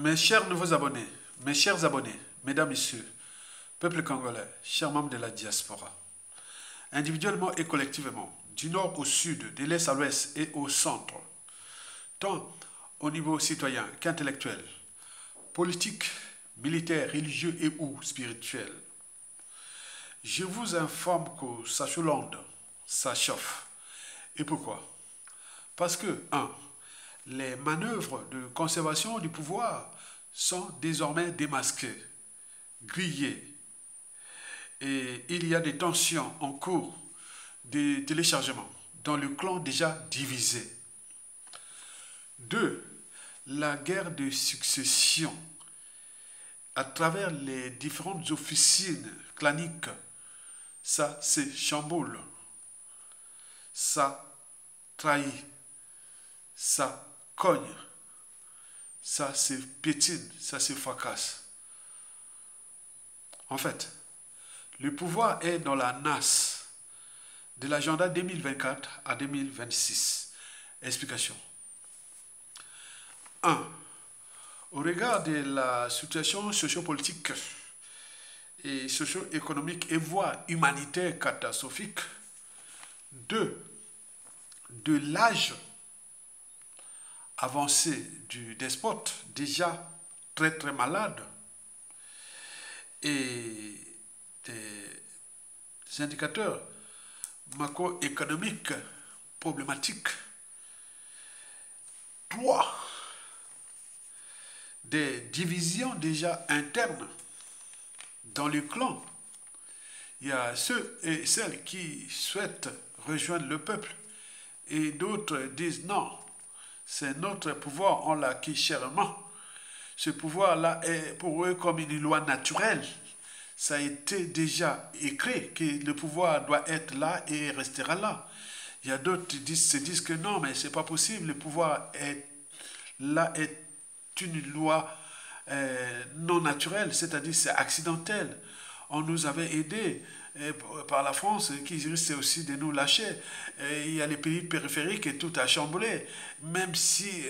Mes chers nouveaux abonnés, mes chers abonnés, mesdames, messieurs, peuple congolais, chers membres de la diaspora, individuellement et collectivement, du nord au sud, de l'est à l'ouest et au centre, tant au niveau citoyen qu'intellectuel, politique, militaire, religieux et ou spirituel, je vous informe qu'au Sachoulande, ça chauffe. Et pourquoi? Parce que, 1. Les manœuvres de conservation du pouvoir sont désormais démasquées, grillées. Et il y a des tensions en cours de téléchargement dans le clan déjà divisé. 2. La guerre de succession à travers les différentes officines claniques, ça se chamboule, ça trahit, ça cogne, ça se piétine, ça se fracasse. En fait, le pouvoir est dans la nasse de l'agenda 2024 à 2026. Explication. 1. Au regard de la situation sociopolitique et socio-économique et voire humanitaire catastrophique, 2. De l'âge avancé du despote, déjà très très malade, et des indicateurs macroéconomiques problématiques. 3. Des divisions déjà internes dans le clan. Il y a ceux et celles qui souhaitent rejoindre le peuple et d'autres disent non, c'est notre pouvoir, on l'a acquis chèrement. Ce pouvoir-là est pour eux comme une loi naturelle. Ça a été déjà écrit que le pouvoir doit être là et restera là. Il y a d'autres qui se disent que non, mais c'est pas possible, le pouvoir est là, est une loi non naturelle, c'est-à-dire c'est accidentel. On nous avait aidés par la France qui risque aussi de nous lâcher. Il y a les pays périphériques et tout a chamboulé, même si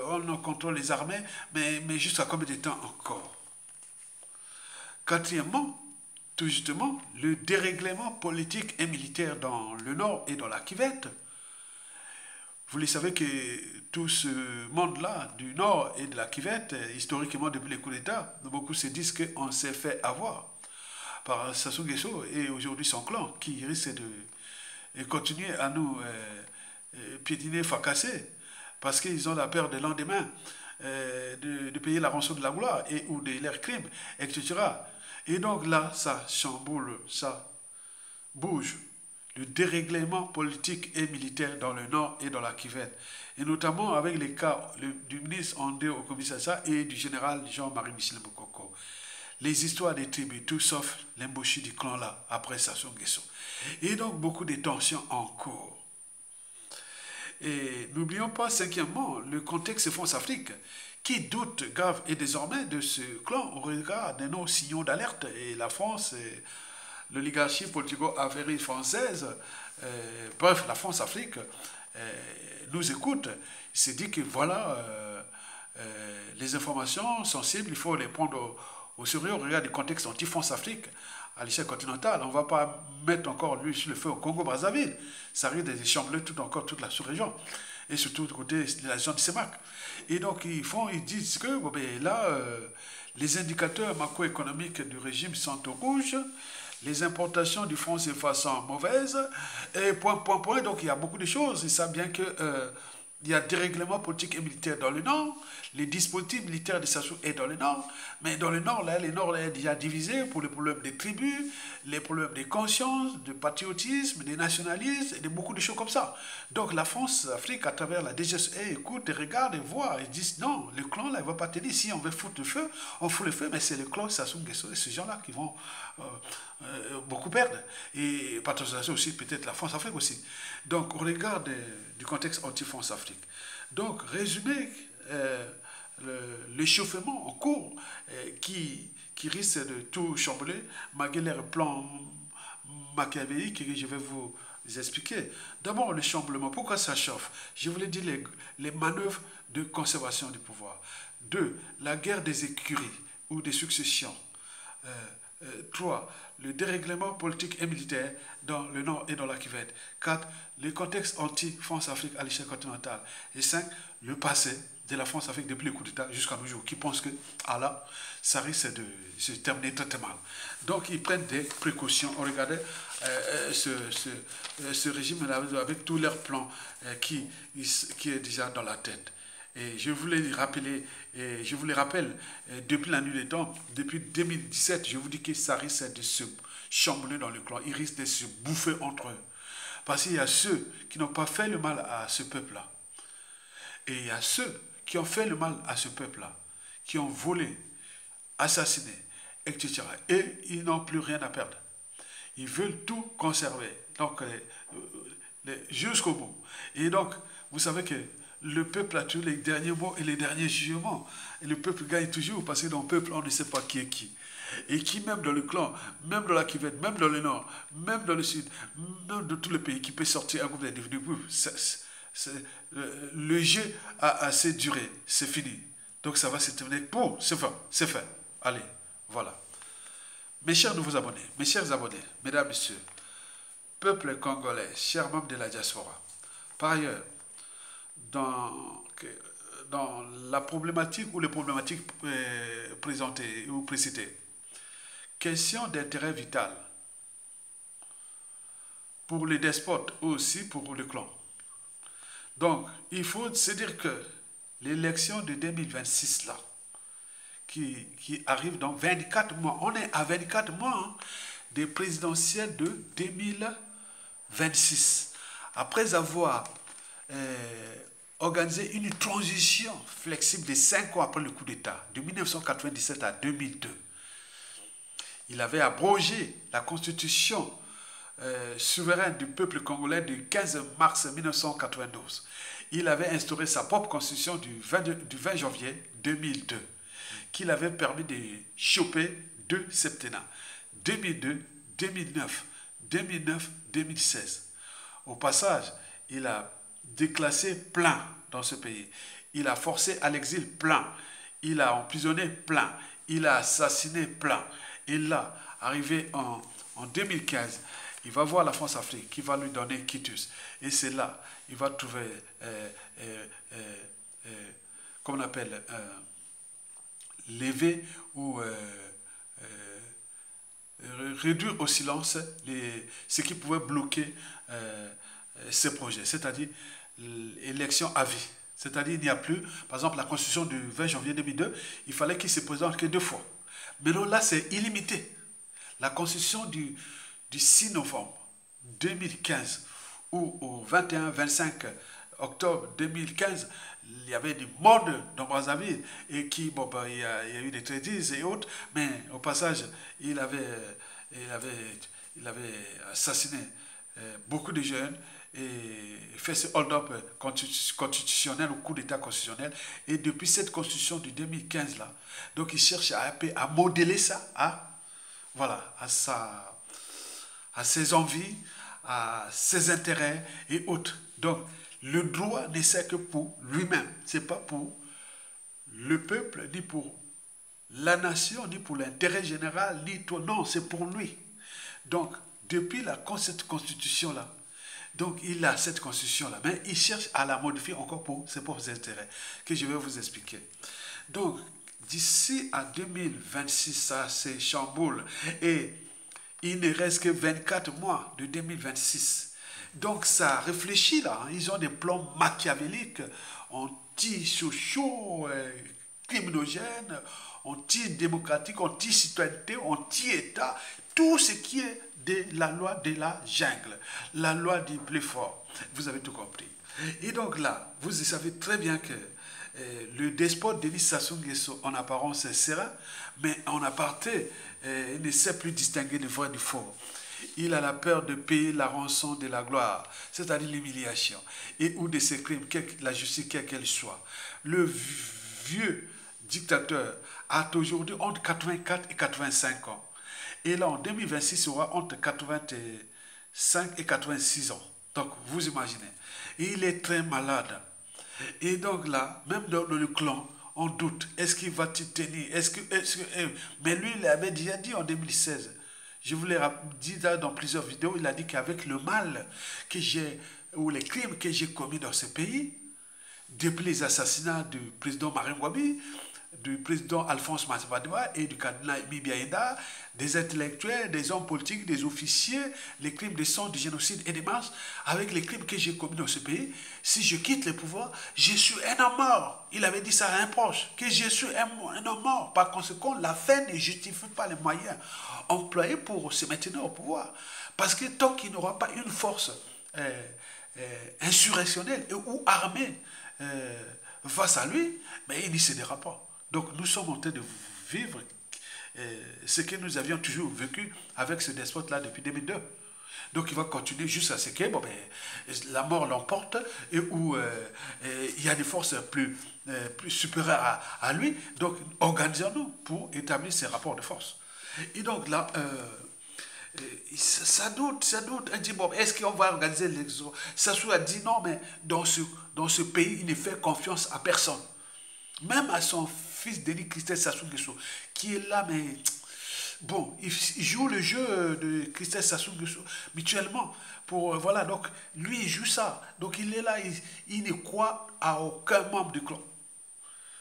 on contrôle les armées, mais jusqu'à combien de temps encore? Quatrièmement, tout justement, le dérèglement politique et militaire dans le Nord et dans la Kivette. Vous le savez que tout ce monde-là, du Nord et de la Kivette, historiquement depuis les coups d'État, beaucoup se disent qu'on s'est fait avoir par Sassou Nguesso et aujourd'hui son clan, qui risque de continuer à nous piétiner, fracasser, parce qu'ils ont la peur des lendemains de payer la rançon de la gloire et ou de leurs crimes, etc. Et donc là, ça chamboule, ça bouge. Le dérèglement politique et militaire dans le Nord et dans la Kivette. Et notamment avec les cas du ministre André Okobisasa et du général Jean-Marie Michel Bokoko. Les histoires des tribus, tout sauf l'embauche du clan là, après Sassou Nguesso. Et donc beaucoup de tensions en cours. Et n'oublions pas, cinquièmement, le contexte France-Afrique, qui doute grave et désormais de ce clan au regard de nos signaux d'alerte. Et la France, l'oligarchie politico-affairiste française, bref, la France-Afrique, nous écoute. Il s'est dit que voilà, les informations sensibles, il faut les prendre au sérieux au regard du contexte anti-France-Afrique à l'échelle continentale. On ne va pas mettre encore l'huile sur le feu au Congo-Brazzaville. Ça risque de chambouler toute la sous-région. Et surtout du côté de la zone de CEMAC. Et donc, ils disent que bon, ben, là, les indicateurs macroéconomiques du régime sont au rouge, les importations du franc CFA sont mauvaises, et point. Donc, il y a beaucoup de choses. Ils savent bien que il y a des règlements politiques et militaires dans le Nord, les dispositifs militaires de Sassou est dans le Nord, mais dans le Nord, là, le Nord est déjà divisé pour les problèmes des tribus, les problèmes de conscience, de patriotisme, de nationalisme, et de beaucoup de choses comme ça. Donc la France, l'Afrique, à travers la DGSE, écoute, regarde et voit, ils disent non, le clan là, il ne va pas tenir. Si on veut foutre le feu, on fout le feu, mais c'est le clan Sassou Nguesso et ces gens-là qui vont beaucoup perdre. Et patriotisation aussi, peut-être la France-Afrique aussi. Donc, on regarde du contexte anti-France-Afrique. Donc, résumé, l'échauffement en cours qui risque de tout chambouler, malgré les plans machiavéliques que je vais vous expliquer. D'abord, le chamboulement. Pourquoi ça chauffe? Je voulais dire les manœuvres de conservation du pouvoir. 2. La guerre des écuries ou des successions. 3. Le dérèglement politique et militaire dans le Nord et dans la Kivette. 4. Le contexte anti-France-Afrique à l'échelle continentale. Et 5. Le passé de la France-Afrique depuis le coup d'État jusqu'à nos jours, qui pensent que, ah là, ça risque de se terminer très mal. Donc, ils prennent des précautions. On regardait ce régime-là avec tous leurs plans qui est déjà dans la tête. Et je voulais rappeler, et je vous les rappelle, depuis la nuit des temps, depuis 2017, je vous dis que ça risque de se chambouler dans le clan. Ils risquent de se bouffer entre eux. Parce qu'il y a ceux qui n'ont pas fait le mal à ce peuple-là. Et il y a ceux qui ont fait le mal à ce peuple-là, qui ont volé, assassiné, etc. Et ils n'ont plus rien à perdre. Ils veulent tout conserver, donc jusqu'au bout. Et donc, vous savez que le peuple a toujours les derniers mots et les derniers jugements. Et le peuple gagne toujours, parce que dans le peuple, on ne sait pas qui est qui. Et qui, même dans le clan, même dans la Kivette, même dans le Nord, même dans le Sud, même dans tous les pays, qui peut sortir un groupe d'individus, le jeu a assez duré, c'est fini. Donc ça va se terminer. Bon, c'est fait, c'est fait. Allez, voilà. Mes chers nouveaux abonnés, mes chers abonnés, mesdames, messieurs, peuple congolais, chers membres de la diaspora, par ailleurs, dans la problématique ou les problématiques présentées ou précitées, question d'intérêt vital pour les despotes ou aussi pour le clan. Donc, il faut se dire que l'élection de 2026 là, qui arrive dans 24 mois, on est à 24 mois hein, des présidentielles de 2026. Après avoir organisé une transition flexible de 5 ans après le coup d'État, de 1997 à 2002, il avait abrogé la constitution souveraine du peuple congolais du 15 mars 1992. Il avait instauré sa propre constitution du 20 janvier 2002, qui l'avait permis de choper deux septennats, 2002, 2009, 2009, 2016. Au passage, il a déclassé plein dans ce pays. Il a forcé à l'exil plein. Il a emprisonné plein. Il a assassiné plein. Et là, arrivé en 2015, il va voir la France-Afrique qui va lui donner quitus. Et c'est là, il va trouver, comment on appelle, lever ou réduire au silence ce qui pouvait bloquer ces projets, c'est-à-dire l'élection à vie. C'est-à-dire il n'y a plus, par exemple, la constitution du 20 janvier 2002, il fallait qu'il se présente que 2 fois. Maintenant là, c'est illimité. La constitution du 6 novembre 2015 ou au 21-25 octobre 2015, il y avait du monde dans Brazzaville et qui, bon, ben, il y a eu des traîtrises et autres, mais au passage, il avait assassiné beaucoup de jeunes et fait ce hold-up constitutionnel ou coup d'État constitutionnel. Et depuis cette constitution de 2015 là, donc il cherche à modeler ça voilà, à ses envies, à ses intérêts et autres. Donc, le droit ne sert que pour lui-même. Ce n'est pas pour le peuple, ni pour la nation, ni pour l'intérêt général, ni tout. Non, c'est pour lui. Donc, depuis cette constitution-là, donc il a cette constitution-là, mais il cherche à la modifier encore pour ses propres intérêts, que je vais vous expliquer. Donc, d'ici à 2026, ça se chamboule. Et il ne reste que 24 mois de 2026. Donc ça réfléchit là. Hein. Ils ont des plans machiavéliques, anti-sociaux, criminogènes, anti-démocratiques, anti-citoyenneté, anti-État. Tout ce qui est de la loi de la jungle, la loi du plus fort. Vous avez tout compris. Et donc là, vous savez très bien que le despote Denis Sassou Nguesso, en apparence, est serein, mais en aparté, il ne sait plus distinguer le vrai du faux. Il a la peur de payer la rançon de la gloire, c'est-à-dire l'humiliation, et ou de ses crimes, la justice, quelle qu'elle soit. Le vieux dictateur a aujourd'hui entre 84 et 85 ans. Et là, en 2026, il aura entre 85 et 86 ans. Donc, vous imaginez. Et il est très malade. Et donc là, même dans le clan, on doute. Est-ce qu'il va tenir? Mais lui, il avait déjà dit en 2016. Je vous l'ai dit dans plusieurs vidéos, il a dit qu'avec le mal que j'ai, ou les crimes que j'ai commis dans ce pays, depuis les assassinats du président Marine Ngouabi, du président Alphonse Matabadima et du cardinal Mibiaïda, des intellectuels, des hommes politiques, des officiers, les crimes de sang, du génocide et des masses, avec les crimes que j'ai commis dans ce pays, si je quitte le pouvoir, je suis un homme mort. Il avait dit ça à un proche, que je suis un homme mort. Par conséquent, la fin ne justifie pas les moyens employés pour se maintenir au pouvoir. Parce que tant qu'il n'y aura pas une force insurrectionnelle ou armée face à lui, mais il n'y cédera pas. Donc nous sommes en train de vivre ce que nous avions toujours vécu avec ce despote-là depuis 2002. Donc il va continuer jusqu'à ce que la mort l'emporte et où il y a des forces plus supérieures à lui. Donc organisons-nous pour établir ces rapports de force. Et donc là, ça doute. On dit, bon, est-ce qu'on va organiser l'exode? Sassou a dit non, mais dans ce pays, il ne fait confiance à personne. Même à son fils Denis Christelle Sassou Nguesso, qui est là, mais bon, il joue le jeu de Christelle Sassou Nguesso mutuellement. Voilà, donc lui, il joue ça. Donc il est là, il ne croit à aucun membre du clan,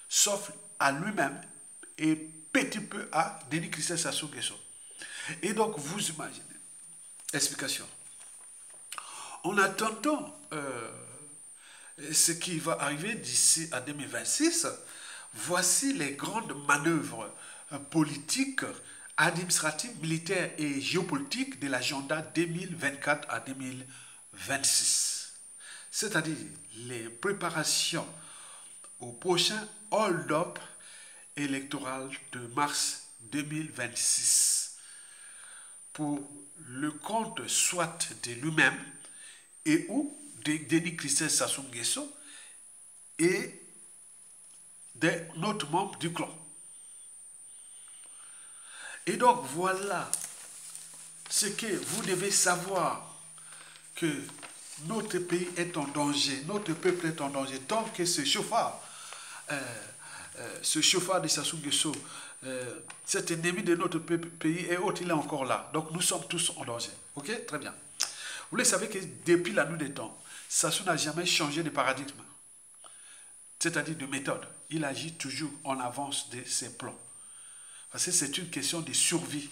sauf à lui-même et petit peu à Denis Christelle Sassou Nguesso. Et donc, vous imaginez, explication. En attendant ce qui va arriver d'ici à 2026, voici les grandes manœuvres politiques, administratives, militaires et géopolitiques de l'agenda 2024 à 2026. C'est-à-dire les préparations au prochain hold-up électoral de mars 2026 pour le compte soit de lui-même et ou de Denis Christelle Sassou Nguesso et d'un autre membre du clan. Et donc voilà ce que vous devez savoir, que notre pays est en danger, notre peuple est en danger, tant que ce chauffard de Sassou Nguesso, cet ennemi de notre pays et autres, il est encore là. Donc nous sommes tous en danger. Ok, très bien. Vous le savez que depuis la nuit des temps, Sassou n'a jamais changé de paradigme, c'est-à-dire de méthode. Il agit toujours en avance de ses plans. Parce que c'est une question de survie.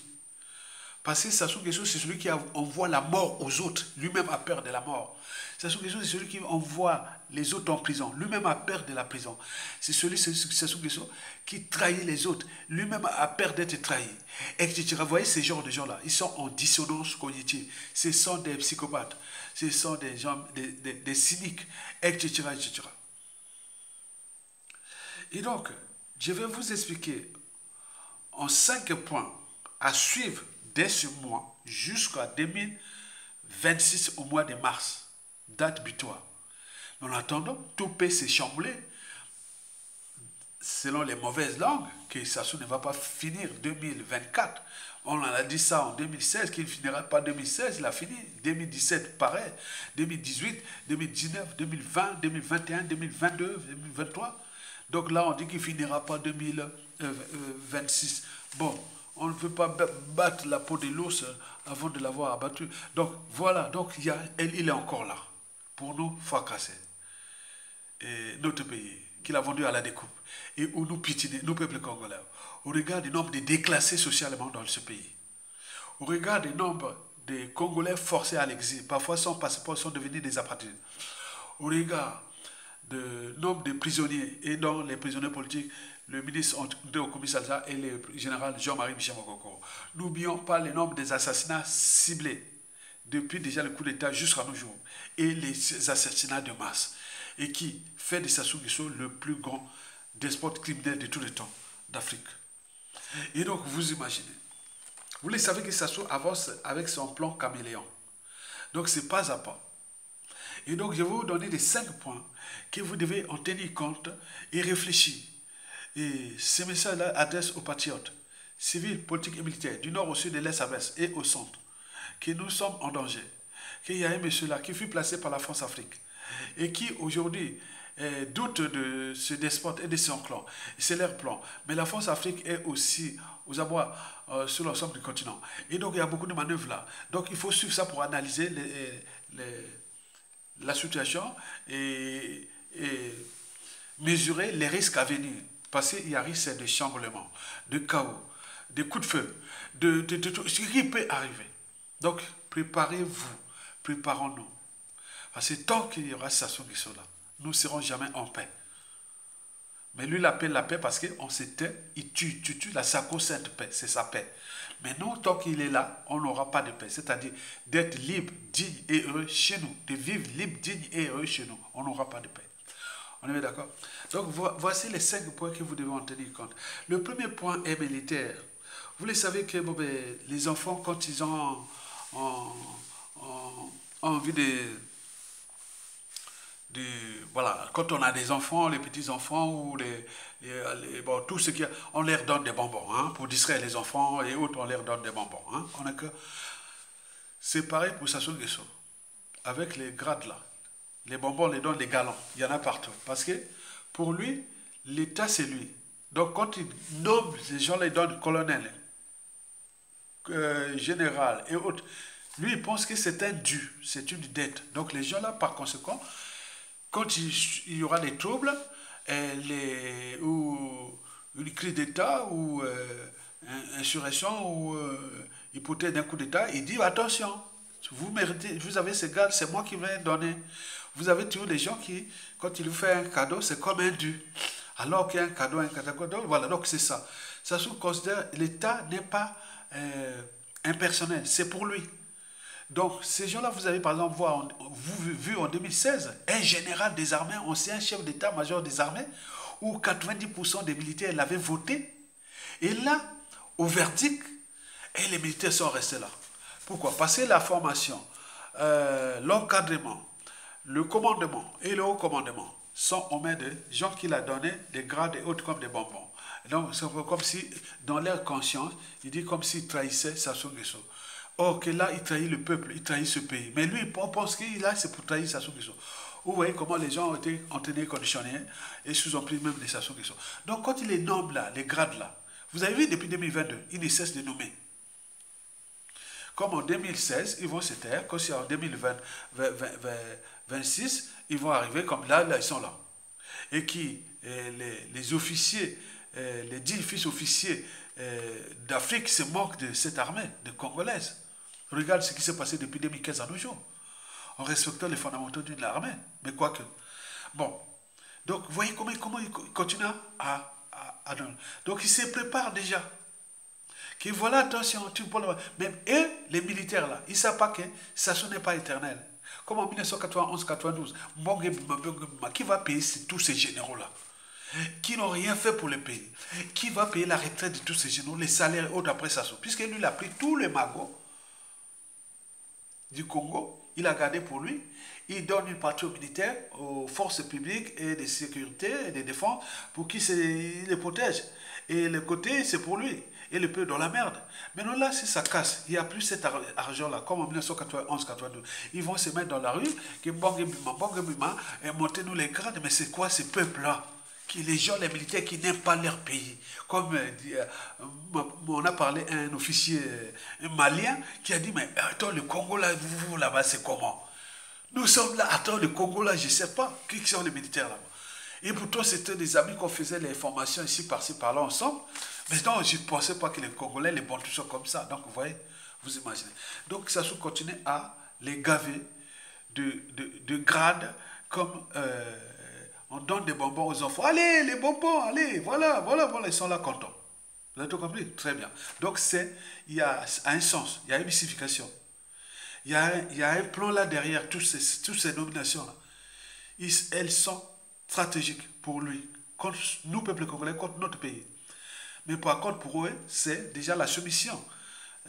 Parce que Sassou Nguesso, c'est celui qui envoie la mort aux autres. Lui-même a peur de la mort. Sassou Nguesso, c'est celui qui envoie les autres en prison. Lui-même a peur de la prison. C'est Sassou Nguesso qui trahit les autres. Lui-même a peur d'être trahi. Etc. Vous voyez ces genres de gens-là, ils sont en dissonance cognitive. Ce sont des psychopathes. Ce sont des gens, des cyniques, etc., etc. Et donc, je vais vous expliquer en 5 points à suivre dès ce mois jusqu'à 2026 au mois de mars, date butoir. Mais en attendant, tout peut se chambouler selon les mauvaises langues, que Sassou ne va pas finir 2024. On en a dit ça en 2016, qu'il ne finira pas 2016, il a fini. 2017, pareil. 2018, 2019, 2020, 2021, 2022, 2023. Donc là, on dit qu'il ne finira pas 2026. Bon, on ne veut pas battre la peau de l'ours avant de l'avoir abattu. Donc voilà, donc il est encore là pour nous fracasser. Et notre pays, qu'il a vendu à la découpe, et où nous piétiner, nous peuples congolais, au regard du nombre de déclassés socialement dans ce pays, au regard du nombre de Congolais forcés à l'exil, parfois sans passeport, sont devenus des apatrides, au regard du nombre de prisonniers, et dont les prisonniers politiques, le ministre André Okomi-Salza et le général Jean-Marie Michel Mokoko. N'oublions pas le nombre des assassinats ciblés depuis déjà le coup d'État jusqu'à nos jours, et les assassinats de masse, et qui fait de Sassou Nguesso le plus grand despote criminel de tous les temps d'Afrique. Et donc, vous imaginez, vous le savez que Sassou avance avec son plan caméléon. Donc, c'est pas à pas. Et donc, je vais vous donner les 5 points que vous devez en tenir compte et réfléchir. Et ce message-là adresse aux patriotes, civils, politiques et militaires, du nord au sud, de l'est à l'ouest et au centre, que nous sommes en danger. Qu'il y a un monsieur là qui fut placé par la France-Afrique et qui aujourd'hui doutent de ce despote et de son clan. C'est leur plan. Mais la force Afrique est aussi aux abois sur l'ensemble du continent. Et donc, il y a beaucoup de manœuvres là. Donc, il faut suivre ça pour analyser la situation et mesurer les risques à venir. Parce qu'il y a risque de chamboulement, de chaos, de coups de feu, de tout ce qui peut arriver. Donc, préparez-vous, préparons-nous. Parce que tant qu'il y aura Sassou Nguesso là, nous ne serons jamais en paix. Mais lui, il appelle la paix parce qu'on s'était, il tue, la sacro-sainte paix, c'est sa paix. Mais nous, tant qu'il est là, on n'aura pas de paix. C'est-à-dire d'être libre, digne et heureux chez nous. De vivre libre, digne et heureux chez nous. On n'aura pas de paix. On est d'accord? Donc, voici les 5 points que vous devez en tenir compte. Le premier point est militaire. Vous le savez que bon, ben, les enfants, quand ils ont envie voilà, quand on a des enfants, les petits-enfants ou bon, tout ce qui on leur donne des bonbons, hein, pour distraire les enfants et autres, on leur donne des bonbons. Hein, c'est pareil pour Sassou Nguesso. Avec les grades là, les bonbons, on les donne des galons, il y en a partout. Parce que pour lui, l'État c'est lui. Donc quand il nomme, les gens les donnent colonel, général et autres, lui il pense que c'est un dû, c'est une dette. Donc les gens là, par conséquent, quand il y aura des troubles, ou une crise d'État, ou insurrection, ou hypothèse d'un coup d'État, il dit attention, vous méritez, vous avez ces gars, c'est moi qui vais donner. Vous avez toujours des gens qui, quand ils vous font un cadeau, c'est comme un dû. Alors qu'il y a un cadeau, voilà, donc c'est ça. Ça se considère, l'État n'est pas impersonnel, c'est pour lui. Donc, ces gens-là, vous avez par exemple vu en 2016 un général des armées, ancien chef d'état-major des armées, où 90% des militaires l'avaient voté. Et là, au verdict, et les militaires sont restés là. Pourquoi? Parce que la formation, l'encadrement, le commandement et le haut commandement sont aux mains de gens qui l'ont donné des grades et autres comme des bonbons. Donc, c'est comme si, dans leur conscience, il dit comme s'il trahissait Sassou Nguesso. Or que là, il trahit le peuple, il trahit ce pays. Mais lui, on pense qu'il a, c'est pour trahir Sassou Nguesso. Vous voyez comment les gens ont été entraînés, conditionnés et sous emprise même de Sassou Nguesso. Donc quand il les nomme là, les grades là, vous avez vu depuis 2022, il ne cesse de nommer. Comme en 2016, ils vont se taire, quand c'est en 2026, ils vont arriver comme là, ils sont là. Et qui, les officiers, les 10 fils officiers d'Afrique se moquent de cette armée, de Congolaise. Regarde ce qui s'est passé depuis 2015 à nos jours, en respectant les fondamentaux d'une armée. Mais quoique. Bon. Donc, vous voyez comment il continue à donc, il se prépare déjà. Que voilà, attention, même eux, les militaires là, ils ne savent pas que ça n'est pas éternel. Comme en 1991-92, qui va payer tous ces généraux-là? Qui n'ont rien fait pour le pays? Qui va payer la retraite de tous ces généraux, les salaires et autres après Sassou? Puisque lui, il a pris tous les magots du Congo, il a gardé pour lui, il donne une partie aux militaires, aux forces publiques et de sécurité et de défense pour qu'ils les protègent. Et le côté, c'est pour lui. Et le peuple dans la merde. Maintenant là, si ça casse, il n'y a plus cet argent-là, comme en 1991-92. Ils vont se mettre dans la rue, et monter nous les grades. Mais c'est quoi ce peuple-là? Les gens, les militaires qui n'aiment pas leur pays. Comme on a parlé à un officier malien qui a dit, mais attends, le Congo là, vous là-bas, c'est comment? Nous sommes là, attends, le Congo là, je ne sais pas. Qui sont les militaires là-bas? Et pourtant, c'était des amis qu'on faisait les formations ici, par-ci, par-là, ensemble. Mais non, je ne pensais pas que les Congolais, les bons, tout ça comme ça. Donc, vous voyez, vous imaginez. Donc, ça se continue à les gaver de grades comme on donne des bonbons aux enfants. Allez, les bonbons, allez, voilà, ils sont là contents. Vous avez tout compris? Très bien. Donc, il y a un sens, il y a une signification. Il y a un plan là derrière toutes ces nominations-là. Elles sont stratégiques pour lui, contre nous, peuple congolais, contre notre pays. Mais par contre, pour eux, c'est déjà la soumission,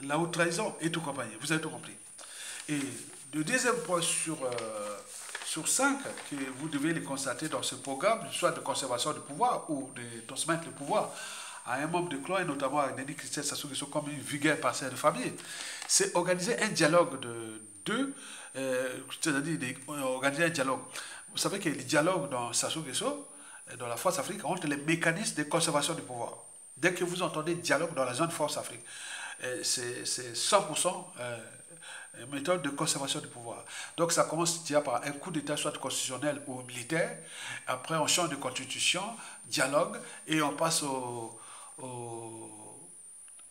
la haute trahison et tout compagnie. Vous avez tout compris. Et le deuxième point sur 5, que vous devez le constater dans ce programme, soit de conservation du pouvoir ou de transmettre le pouvoir à un membre de clan, et notamment à Denis Christian Sassou Nguesso comme une vulgaire parcelle de famille, c'est organiser un dialogue c'est-à-dire organiser un dialogue. Vous savez que les dialogues dans Sassou Nguesso, dans la force Afrique, ont les mécanismes de conservation du pouvoir. Dès que vous entendez dialogue dans la zone force Afrique, c'est 100% méthode de conservation du pouvoir. Donc ça commence déjà par un coup d'État, soit constitutionnel ou militaire. Après, on change de constitution, dialogue, et on passe au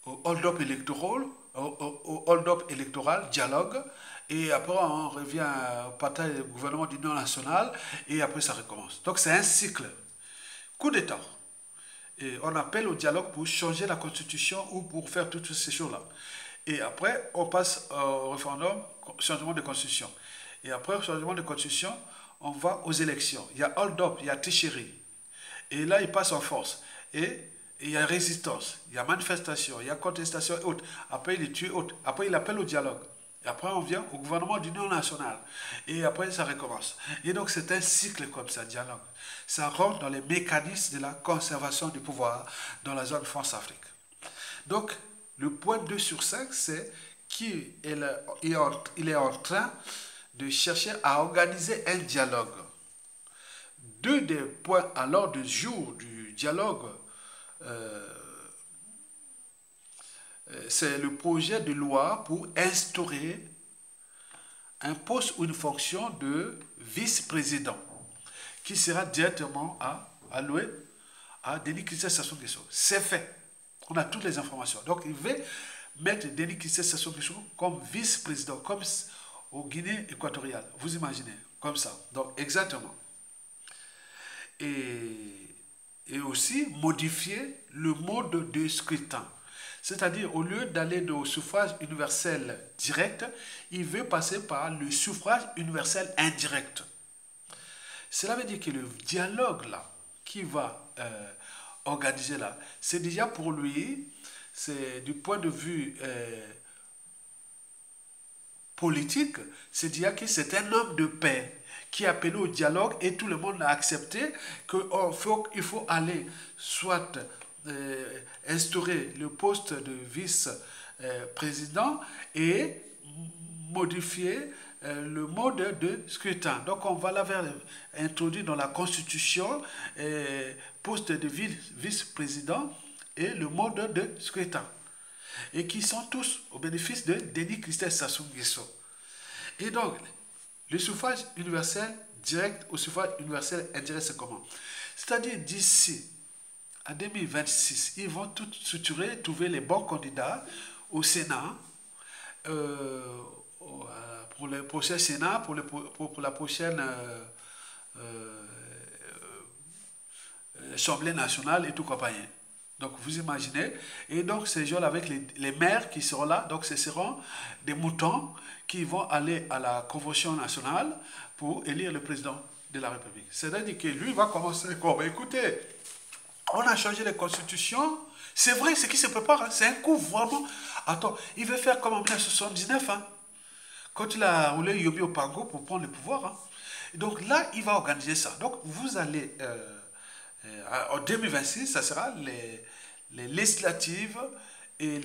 hold-up électoral, au hold-up électoral, dialogue, et après on revient au partage du gouvernement d'union nationale, et après ça recommence. Donc c'est un cycle. Coup d'État. Et on appelle au dialogue pour changer la constitution ou pour faire toutes ces choses-là. Et après, on passe au référendum, changement de constitution. Et après, changement de constitution, on va aux élections. Il y a hold-up, il y a tricherie. Et là, il passe en force. Et il y a résistance, il y a manifestation, il y a contestation et autres. Après, il est tué autres. Après, il appelle au dialogue. Et après, on vient au gouvernement d'union nationale. Et après, ça recommence. Et donc, c'est un cycle comme ça, dialogue. Ça rentre dans les mécanismes de la conservation du pouvoir dans la zone France-Afrique. Donc, le point 2 sur 5, c'est qu'il est en train de chercher à organiser un dialogue. Deux des points à l'ordre du jour du dialogue, c'est le projet de loi pour instaurer un poste ou une fonction de vice-président qui sera directement alloué à Denis Christian Sassou Nguesso. C'est fait. On a toutes les informations. Donc, il veut mettre Denis Christian Sassou Nguesso comme vice-président, comme au Guinée équatoriale. Vous imaginez, comme ça. Donc, exactement. Et aussi modifier le mode de scrutin. C'est-à-dire, au lieu d'aller au suffrage universel direct, il veut passer par le suffrage universel indirect. Cela veut dire que le dialogue là, qui va organiser là, c'est déjà pour lui, c'est du point de vue politique, c'est dire que c'est un homme de paix qui a appelé au dialogue et tout le monde a accepté qu'il faut aller soit instaurer le poste de vice-président et modifier le mode de scrutin. Donc on va l'avoir introduit dans la Constitution, poste de vice-président et le mode de scrutin. Et qui sont tous au bénéfice de Denis Christian Sassou Nguesso. Et donc, le suffrage universel direct au suffrage universel indirect, c'est comment? C'est-à-dire d'ici à 2026, ils vont tout structurer, trouver les bons candidats au Sénat, pour le prochain Sénat, pour la prochaine Assemblée nationale et tout compagnie. Donc vous imaginez, et donc ces gens avec les maires qui seront là, donc ce seront des moutons qui vont aller à la Convention nationale pour élire le président de la République. C'est-à-dire que lui va commencer comme, écoutez, on a changé les constitutions, c'est vrai, ce qui se prépare, hein, c'est un coup vraiment. Attends, il veut faire comme en 1979, hein, quand il a roulé Yobi Opango pour prendre le pouvoir. Hein. Et donc là, il va organiser ça. Donc vous allez... en 2026, ça sera les législatives et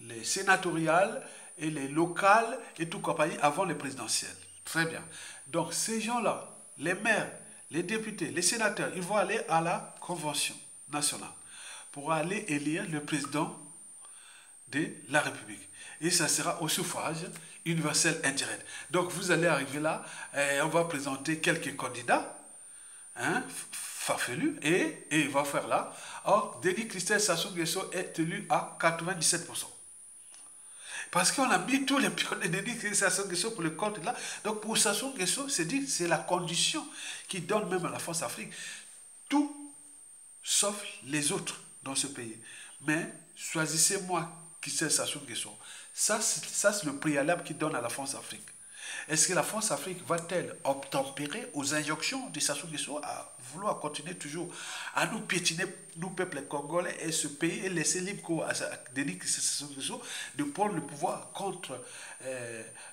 les sénatoriales et les locales et tout compagnie avant les présidentielles. Très bien. Donc ces gens-là, les maires, les députés, les sénateurs, ils vont aller à la Convention nationale pour aller élire le président de la République. Et ça sera au suffrage universel indirect. Donc vous allez arriver là, et on va présenter quelques candidats, hein, farfelu, et il va faire là. Or, Denis Christian Sassou Nguesso est élu à 97%. Parce qu'on a mis tous les pions de Denis Christian Sassou Nguesso pour le compte là. Donc pour Sassou Nguesso, c'est la condition qui donne même à la France-Afrique tout sauf les autres dans ce pays. Mais choisissez-moi Christian Sassou Nguesso. Ça, c'est le préalable qui donne à la France-Afrique. Est-ce que la France-Afrique va-t-elle obtempérer aux injonctions de Sassou Nguesso à vouloir continuer toujours à nous piétiner, nous, peuples congolais, et ce pays, et laisser libre à Denis Sassou Nguesso de prendre le pouvoir contre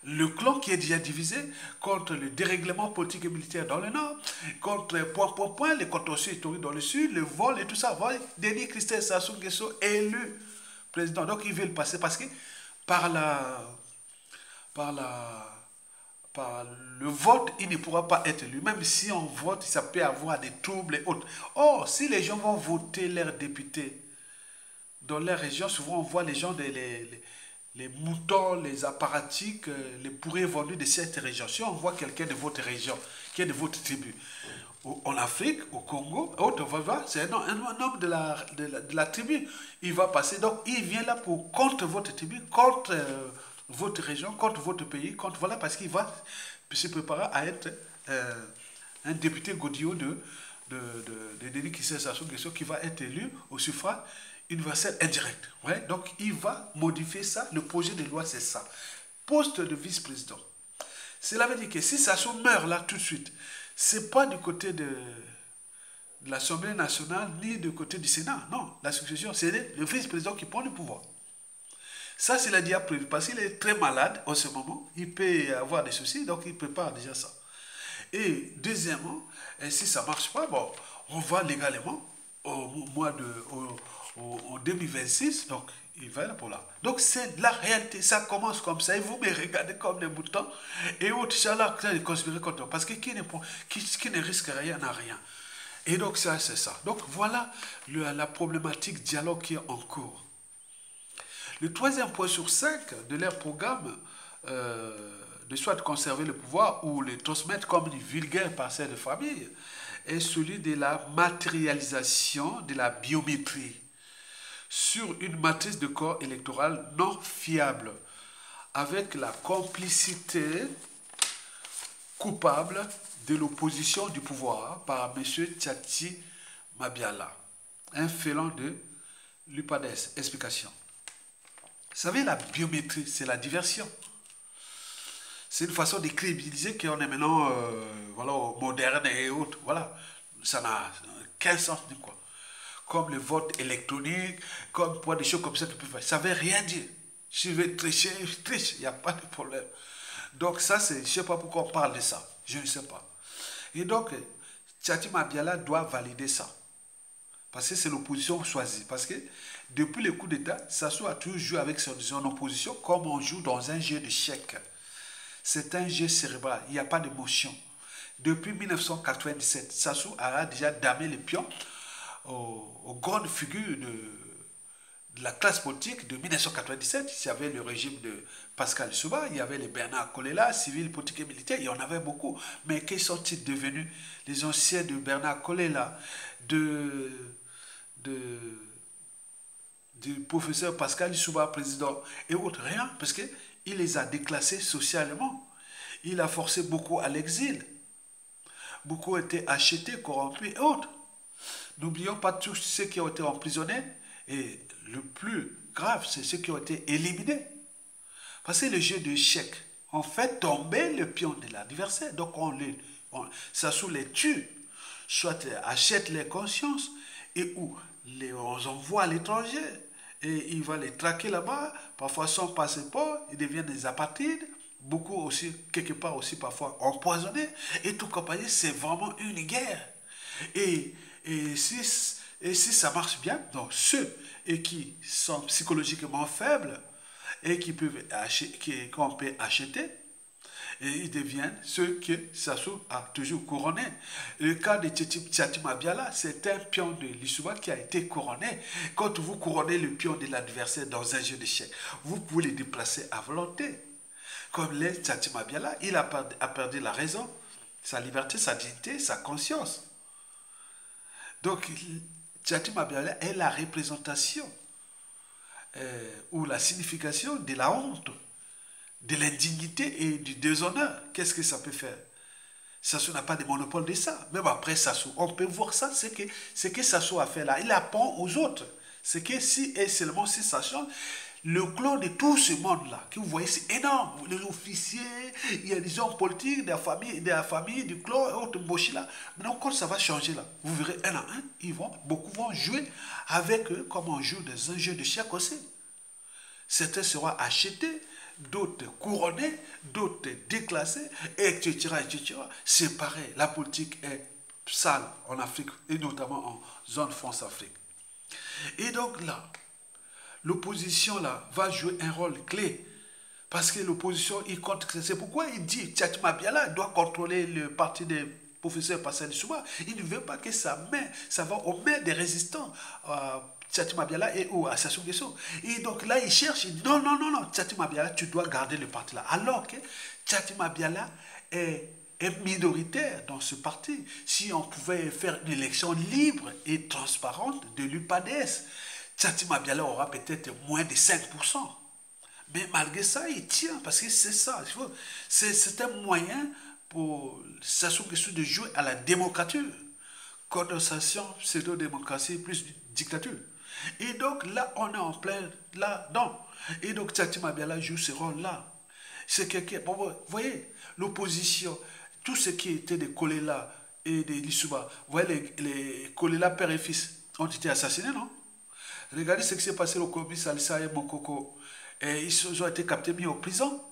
le clan qui est déjà divisé, contre le dérèglement politique et militaire dans le nord, contre les contentieux historiques dans le sud, le vol et tout ça. Voilà, Denis Christian Sassou Nguesso élu président. Donc il veut le passer parce que par par le vote, il ne pourra pas être élu. Même si on vote, ça peut avoir des troubles et autres. Or, si les gens vont voter leurs députés dans leur région, souvent on voit les gens, les moutons, les apparatiques, les pourris vendus de cette région. Si on voit quelqu'un de votre région, qui est de votre tribu, en Afrique, au Congo, c'est un homme de la tribu. Il va passer, donc il vient là pour contre votre tribu, contre votre région, contre votre pays, contre, voilà, parce qu'il va se préparer à être un député Godillot de Denis Kissé Sassou Nguesso qui va être élu au suffrage universel indirect. Ouais? Donc il va modifier ça. Le projet de loi, c'est ça. Poste de vice-président. Cela veut dire que si Sassou meurt là tout de suite, c'est pas du côté de l'Assemblée nationale ni du côté du Sénat. Non, la succession, c'est le vice-président qui prend le pouvoir. Ça, c'est la déjà prévu parce qu'il est très malade en ce moment. Il peut avoir des soucis, donc il prépare déjà ça. Et deuxièmement, si ça ne marche pas, bon, on va légalement en 2026, donc il va là pour là. Donc c'est la réalité, ça commence comme ça, et vous me regardez comme des moutons, et autres, Inch'Allah, de conspirer contre moi, parce que qui ne risque rien n'a rien. Et donc ça, c'est ça. Donc voilà la problématique dialogue qui est en cours. Le troisième point sur 5 de leur programme, de soit de conserver le pouvoir ou le transmettre comme une vulgaire parcelle de famille, est celui de la matérialisation de la biométrie sur une matrice de corps électoral non fiable, avec la complicité coupable de l'opposition du pouvoir par M. Tchati Mabiala, un félon de l'UPADES. Explication. Vous savez, la biométrie, c'est la diversion. C'est une façon de crédibiliser qu'on est maintenant voilà, moderne et autres. Voilà. Ça n'a qu'un sens ni quoi. Comme le vote électronique, comme pour des choses comme ça, tu peux faire. Ça ne veut rien dire. Si je veux tricher, je triche. Il n'y a pas de problème. Donc ça, je ne sais pas pourquoi on parle de ça. Je ne sais pas. Et donc, Tchati Mabiala doit valider ça. Parce que c'est l'opposition choisie. Parce que depuis le coup d'État, Sassou a toujours joué avec son opposition comme on joue dans un jeu d'échecs. C'est un jeu cérébral. Il n'y a pas d'émotion. Depuis 1997, Sassou a déjà damé les pions aux grandes figures de la classe politique de 1997. Il y avait le régime de Pascal Souba, il y avait les Bernard Kolela, civils, politiques et militaires, il y en avait beaucoup. Mais quels sont-ils devenus? Les anciens de Bernard Kolela, du professeur Pascal Souba, président, et autres, rien, parce qu'il les a déclassés socialement. Il a forcé beaucoup à l'exil. Beaucoup ont été achetés, corrompus et autres. N'oublions pas tous ceux qui ont été emprisonnés. Et le plus grave, c'est ceux qui ont été éliminés. Parce que le jeu d'échecs, on fait tomber le pion de l'adversaire. Donc Sassou les tue. Soit achète les consciences et ou on envoie à l'étranger. Et il va les traquer là-bas. Parfois sans passeport, ils deviennent des apatrides. Beaucoup aussi, quelque part aussi parfois empoisonnés. Et tout compagnie, c'est vraiment une guerre. Et si ça marche bien, donc ceux qui sont psychologiquement faibles et qu'on peut acheter, et ils deviennent ceux que Sassou a toujours couronné. Le cas de Tchati Mabiala, c'est un pion de l'Issouba qui a été couronné. Quand vous couronnez le pion de l'adversaire dans un jeu d'échecs, vous pouvez le déplacer à volonté. Comme l'est Tchati Mabiala, il a perdu la raison, sa liberté, sa dignité, sa conscience. Donc, Tchati Mabiala est la représentation ou la signification de la honte, de l'indignité et du déshonneur. Qu'est-ce que ça peut faire? Sassou n'a pas de monopole de ça. Même après Sassou, on peut voir ça, ce que Sassou a fait là. Il apprend aux autres. C'est que si et seulement si ça change, le clan de tout ce monde-là, que vous voyez, c'est énorme. Les officiers, il y a des hommes politiques, de la famille du clan, et autres Mboshi là. Maintenant, quand ça va changer là, vous verrez un à un, beaucoup vont jouer avec eux comme on joue dans un jeu de chèques aussi. Certains seront achetés, d'autres couronnés, d'autres déclassés, etc., etc. C'est pareil, la politique est sale en Afrique, et notamment en zone France-Afrique. Et donc là, l'opposition là va jouer un rôle clé Parce que l'opposition, il compte. C'est pourquoi il dit Tchati Mabiala doit contrôler le parti des professeurs Pascal Souba. Il ne veut pas que ça va aux mains des résistants. Tchati Mabiala et à Sassou Nguesso. Et donc là, il cherche, il dit non, Tchati Mabiala, tu dois garder le parti là. Alors que Tchati Mabiala est minoritaire dans ce parti. Si on pouvait faire une élection libre et transparente de l'UPADS, Tchati Mabiala aura peut-être moins de 5%. Mais malgré ça, il tient, parce que c'est ça. C'est un moyen pour Sassou Nguesso de jouer à la démocrature. Condensation, pseudo-démocratie, plus dictature. Et donc là, on est en plein là-dedans. Et donc Tchati Mabiala joue ce rôle-là. C'est quelqu'un. Bon, vous voyez, l'opposition, tout ce qui était des Kolela et des Lissouba, vous voyez, les Kolela père et fils ont été assassinés, non? Regardez ce qui s'est passé au Kobi Salissa et Mokoko. Et ils ont été captés, mis en prison.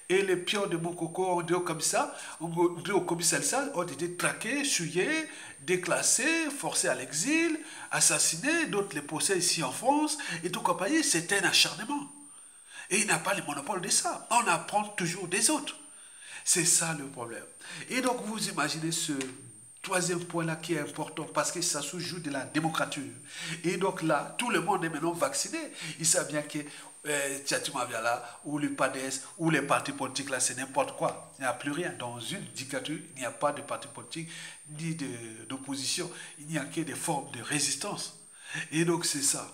Et les pions de Mokoko ont dit au commissaire, ont été traqués, souillés, déclassés, forcés à l'exil, assassinés, d'autres les possèdent ici en France, et tout compagnie. C'est un acharnement. Et il n'a pas le monopole de ça. On apprend toujours des autres. C'est ça le problème. Et donc vous imaginez ce troisième point-là qui est important parce que ça se joue de la démocrature. Et donc là, tout le monde est maintenant vacciné. Ils savent bien que Tchati Mabiala ou le PADS ou les partis politiques, là, c'est n'importe quoi. Il n'y a plus rien. Dans une dictature, il n'y a pas de parti politique ni d'opposition. Il n'y a que des formes de résistance. Et donc c'est ça.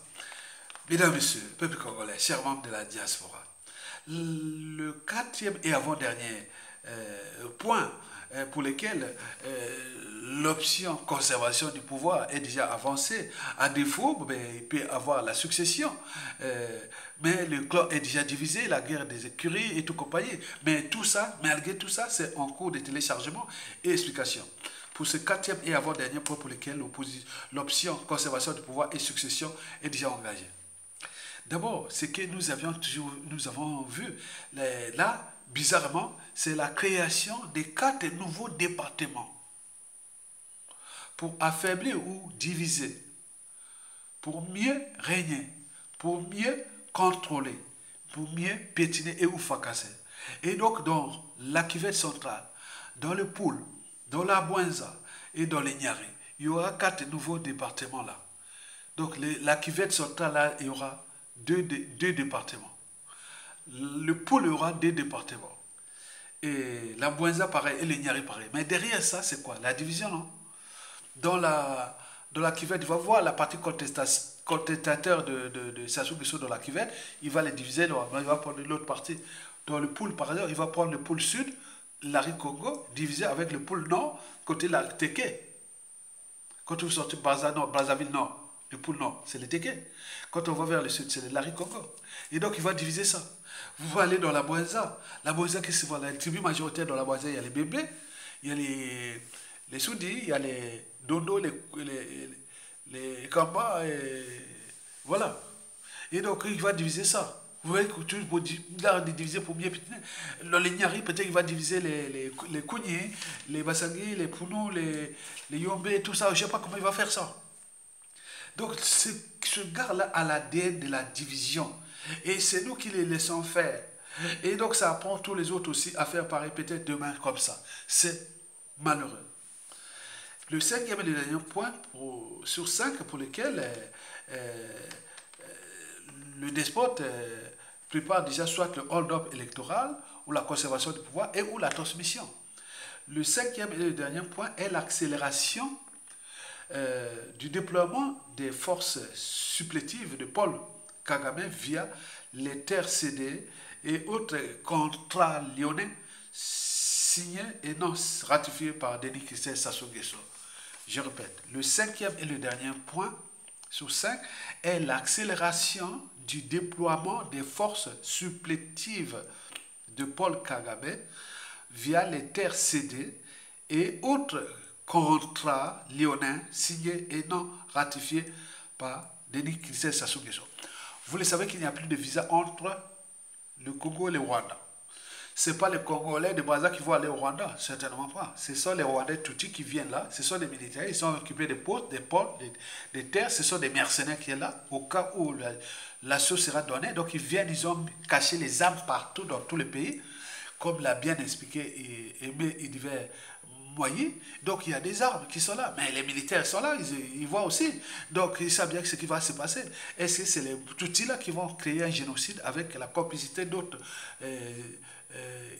Mesdames, Messieurs, peuple congolais, chers membres de la diaspora, le quatrième et avant-dernier point pour lequel l'option conservation du pouvoir est déjà avancée. À défaut, il peut avoir la succession, mais le clan est déjà divisé, la guerre des écuries et tout compagnie. Mais tout ça, malgré tout ça, c'est en cours de téléchargement et explication. Pour ce quatrième et avant-dernier point pour lequel l'option conservation du pouvoir et succession est déjà engagée. D'abord, ce que nous avons vu, là, bizarrement, c'est la création de 4 nouveaux départements pour affaiblir ou diviser, pour mieux régner, pour mieux contrôler, pour mieux piétiner et ou fracasser. Et donc, dans la Kivet centrale, dans le Poul, dans la Bouenza et dans les Niari, il y aura 4 nouveaux départements là. Donc, la Kivet centrale, là, il y aura deux départements. Le Poul aura 2 départements. Et la Bouenza pareil, et les Niari pareil. Mais derrière ça, c'est quoi? La division, non? Dans la Kivet, il va voir la partie contestateur de Sassou Nguesso dans la Kivet, il va les diviser, il va prendre l'autre partie. Dans le Poul, par exemple, il va prendre le Poul sud, Lari Congo, divisé avec le Poul nord, côté la Teke. Quand vous sortez Brazzaville nord, le Poul nord, c'est le Teke. Quand on va vers le sud, c'est le Lari Congo. Et donc, il va diviser ça. Vous allez dans la Bouenza. La Bouenza, qu'est-ce que c'est? La tribu majoritaire dans la Bouenza, il y a les bébés, il y a les Soudis, il y a les Dondo, les Kamba, et voilà. Et donc, il va diviser ça. Vous voyez que tu vas diviser pour mieux pétiner. Dans les Niari, peut-être qu'il va diviser les Kounié, les Bassangui, les Pounou, les Yombe, tout ça. Je ne sais pas comment il va faire ça. Donc, ce gars-là a l'ADN de la division. Et c'est nous qui les laissons faire. Et donc, ça apprend tous les autres aussi à faire pareil, peut-être demain comme ça. C'est malheureux. Le cinquième et le dernier point sur 5 pour lequel le despote prépare déjà soit le hold-up électoral ou la conservation du pouvoir et ou la transmission. Le cinquième et le dernier point est l'accélération du déploiement des forces supplétives de Paul Kagame via les terres cédées et autres contrats lyonnais signés et non ratifiés par Denis Sassou Nguesso. Je répète, le cinquième et le dernier point sur 5 est l'accélération du déploiement des forces supplétives de Paul Kagame via les terres cédées et autres contrats lyonnais signés et non ratifiés par Denis Sassou Nguesso. Vous le savez qu'il n'y a plus de visa entre le Congo et le Rwanda. Ce n'est pas les Congolais de Brazza qui vont aller au Rwanda, certainement pas. Ce sont les Rwandais Tutsis qui viennent là, ce sont des militaires, ils sont occupés des postes, des ports, des terres, ce sont des mercenaires qui sont là, au cas où l'assaut sera donné. Donc ils viennent, ils ont caché les armes partout dans tous les pays, comme l'a bien expliqué Aimé Idibert Moyi. Donc il y a des armes qui sont là, mais les militaires sont là, ils voient aussi. Donc ils savent bien ce qui va se passer. Est-ce que c'est les Tutsis là qui vont créer un génocide avec la complicité d'autres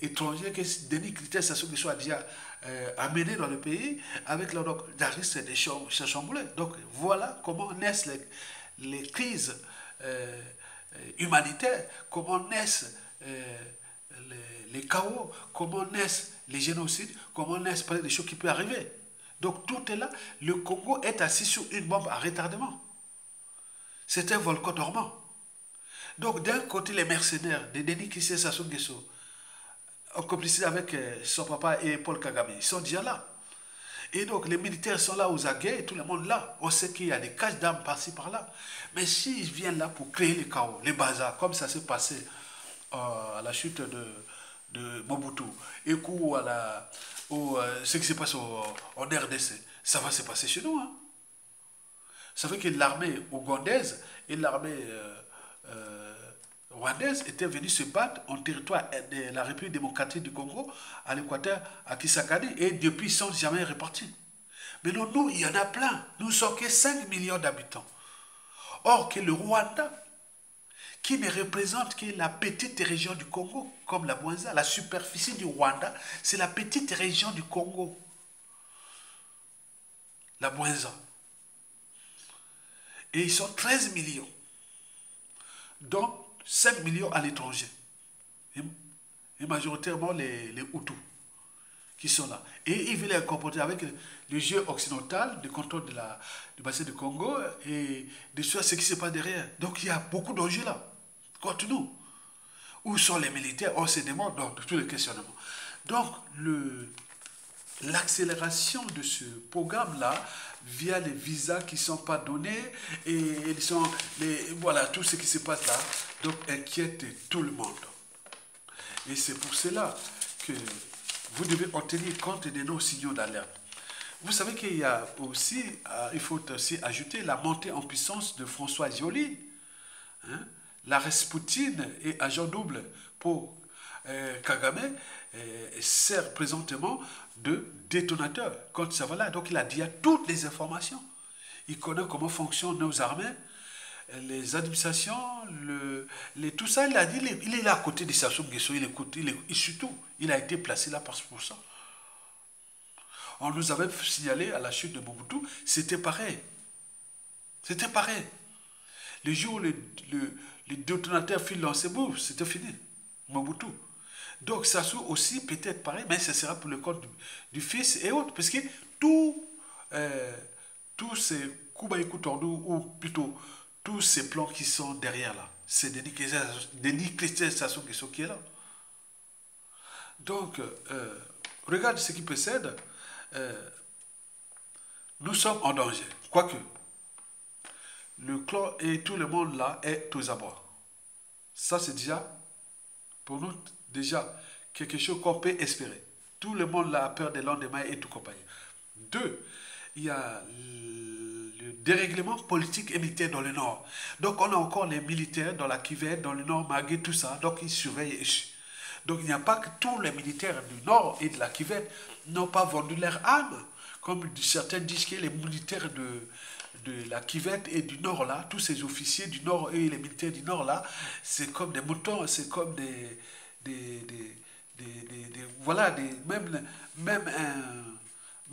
étrangers que Denis Christian Sassou Nguesso a déjà amené dans le pays avec leur risque de chambouler. Donc voilà comment naissent les crises humanitaires, comment naissent les chaos, comment naissent les génocides, comment naissent des choses qui peuvent arriver. Donc tout est là. Le Congo est assis sur une bombe à retardement. C'est un volcan dormant. Donc d'un côté, les mercenaires de Denis Christian Sassou Nguesso, en complicité avec son papa et Paul Kagame, ils sont déjà là. Et donc les militaires sont là aux aguets, et tout le monde là. On sait qu'il y a des caches d'armes par-ci par-là. Mais s'ils viennent là pour créer les chaos, les bazars, comme ça s'est passé à la chute de Mobutu, et ce qui se passe en RDC, ça va se passer chez nous. Hein. Ça fait que l'armée ougandaise et l'armée rwandaise étaient venus se battre en territoire de la République démocratique du Congo, à l'Équateur, à Kisangani, et depuis ils ne sont jamais repartis. Mais non, nous, il y en a plein. Nous ne sommes que 5 millions d'habitants. Or que le Rwanda, qui ne représente que la petite région du Congo, comme la Bwanza, la superficie du Rwanda, c'est la petite région du Congo. La Bwanza. Et ils sont 13 millions. Donc, 5 millions à l'étranger. Et majoritairement les Hutus qui sont là. Et ils veulent les comporter avec le jeu occidental, le contrôle du bassin du Congo et de ce qui se passe derrière. Donc il y a beaucoup d'enjeux là. Contre nous. Où sont les militaires? On se demande dans tous les questionnements. Donc l'accélération de ce programme-là, via les visas qui ne sont pas donnés, et voilà, tout ce qui se passe là, donc inquiète tout le monde. Et c'est pour cela que vous devez en tenir compte de nos signaux d'alerte. Vous savez qu'il y a aussi, il faut aussi ajouter la montée en puissance de François Joly. Hein? La Raspoutine et agent double pour Kagame sert présentement de détonateur contre Savala. Donc il a dit à toutes les informations. Il connaît comment fonctionnent nos armées, les administrations, tout ça. Il a dit, il est là à côté de Sassou Nguesso, surtout, il a été placé là pour ça. On nous avait signalé à la chute de Mobutu, c'était pareil. C'était pareil. Le jour où le détonateur fut lancé, c'était fini. Mobutu. Donc Sassou aussi peut-être pareil, mais ce sera pour le compte du fils et autres. Parce que tous ces Koubaïkou Tordou, ou plutôt tous ces plans qui sont derrière là, c'est Denis Christian Sassou Nguesso qui est là. Donc, regarde ce qui précède. Nous sommes en danger. Quoique, le clan et tout le monde là est aux abois. Ça, c'est déjà, pour nous, déjà quelque chose qu'on peut espérer. Tout le monde là a peur des lendemains et tout compagnie. 2, il y a le dérèglement politique et militaire dans le nord. Donc, on a encore les militaires dans la Kivette, dans le nord, Magui, tout ça. Donc, ils surveillent. Donc, il n'y a pas que tous les militaires du nord et de la Kivette n'ont pas vendu leurs armes. Comme certains disent que les militaires de la Kivette et du nord là, tous ces officiers du nord et les militaires du nord là, c'est comme des moutons, c'est comme voilà, même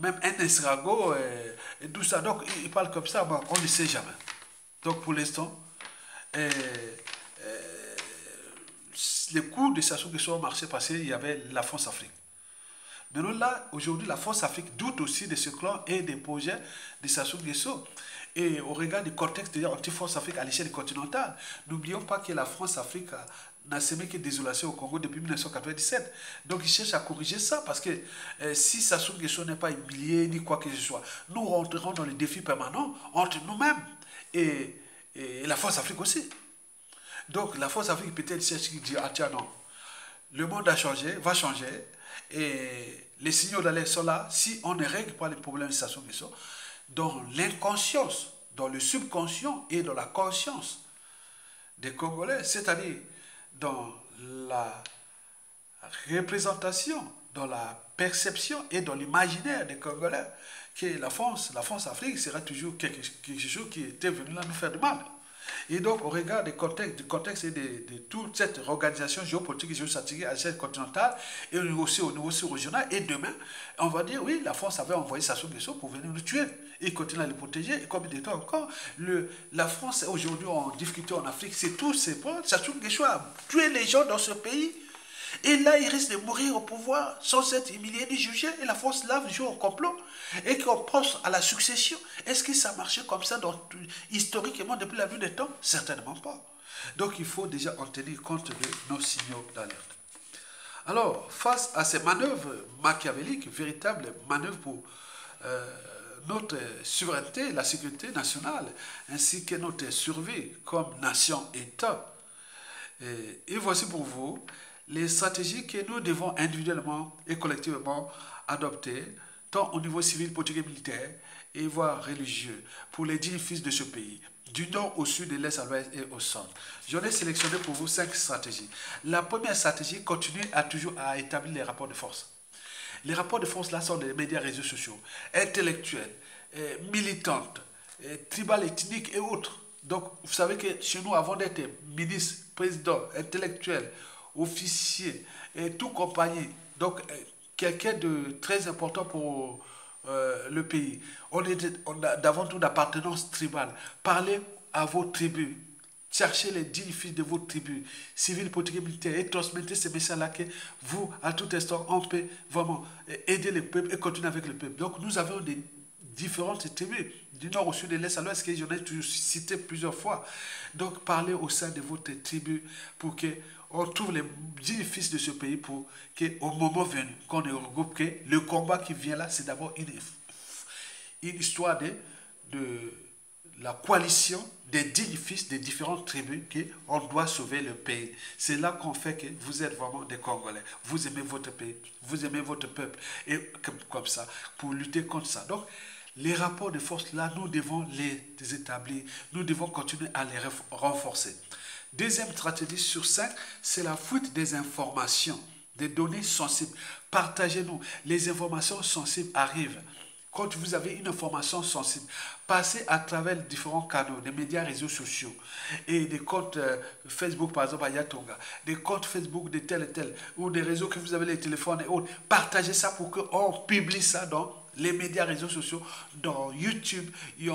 un escargot et tout ça. Donc ils parlent comme ça, mais on ne sait jamais. Donc pour l'instant, les coups de Sassou Nguesso ont marché parce qu'il y avait la France Afrique. Maintenant là, aujourd'hui, la France Afrique doute aussi de ce clan et des projets de Sassou Nguesso. Et au regard du contexte de anti-France Afrique à l'échelle continentale, n'oublions pas que la France Afrique n'a semé que désolation au Congo depuis 1997. Donc ils cherchent à corriger ça parce que si Sassou Nguesso n'est pas humilié ni quoi que ce soit, nous rentrerons dans les défis permanents entre nous-mêmes et la France Afrique aussi. Donc la France Afrique peut-être cherche qui dit, ah tiens non, le monde a changé, va changer, et les signaux d'alerte sont là. Si on ne règle pas les problèmes de Sassou Nguesso, dans l'inconscience, dans le subconscient et dans la conscience des Congolais, c'est-à-dire dans la représentation, dans la perception et dans l'imaginaire des Congolais, que la France-Afrique sera toujours quelque chose qui était venu là nous faire du mal. Et donc, au regard du contexte et de toute cette organisation géopolitique et géostratégique à l'échelle continentale et aussi au niveau régional, et demain, on va dire, oui, la France avait envoyé Sassou Nguesso pour venir nous tuer. Et il continue à les protéger. Et comme il dit encore, la France est aujourd'hui en difficulté en Afrique, c'est tout, c'est bon. Sassou Nguesso a tué les gens dans ce pays. Et là, il risque de mourir au pouvoir sans être humilié ni jugé. Et la France là joue au complot. Et qu'on pense à la succession. Est-ce que ça marchait comme ça historiquement depuis la nuit des temps? Certainement pas. Donc il faut déjà en tenir compte de nos signaux d'alerte. Alors, face à ces manœuvres machiavéliques, véritables manœuvres pour notre souveraineté, la sécurité nationale, ainsi que notre survie comme nation-État, et voici pour vous les stratégies que nous devons individuellement et collectivement adopter, tant au niveau civil, politique et militaire, et voire religieux, pour les 10 fils de ce pays, du nord au sud, de l'est à l'ouest et au centre. J'en ai sélectionné pour vous 5 stratégies. La première stratégie continue toujours à établir les rapports de force. Les rapports de force là sont des médias réseaux sociaux, intellectuels, militantes, tribales, ethniques et autres. Donc, vous savez que chez nous, avant d'être ministre, président, intellectuel, officier et tout compagnie, donc quelqu'un de très important pour le pays, on a d'avant tout d'appartenance tribale. Parlez à vos tribus. Cherchez les 10 fils de votre tribu, civils, politiques et militaires, et transmettez ces messages-là que vous, à tout instant, on peut vraiment aider le peuple et continuer avec le peuple. Donc, nous avons des différentes tribus, du nord au sud, de l'est à l'ouest, que j'en ai cité plusieurs fois. Donc, parlez au sein de votre tribu pour que on trouve les 10 fils de ce pays pour qu'au moment venu, qu'on regroupe, que le combat qui vient là, c'est d'abord une histoire de la coalition des 10 fils des différentes tribus qu'on doit sauver le pays. C'est là qu'on fait que vous êtes vraiment des Congolais. Vous aimez votre pays, vous aimez votre peuple. Et comme ça, pour lutter contre ça. Donc, les rapports de force là, nous devons les établir. Nous devons continuer à les renforcer. Deuxième stratégie sur 5, c'est la fuite des informations, des données sensibles. Partagez-nous. Les informations sensibles arrivent. Quand vous avez une information sensible, passez à travers différents canaux, des médias réseaux sociaux et des comptes Facebook, par exemple, à Yatonga, des comptes Facebook de tel et tel, ou des réseaux que vous avez, les téléphones et autres. Partagez ça pour qu'on publie ça dans les médias réseaux sociaux, dans YouTube,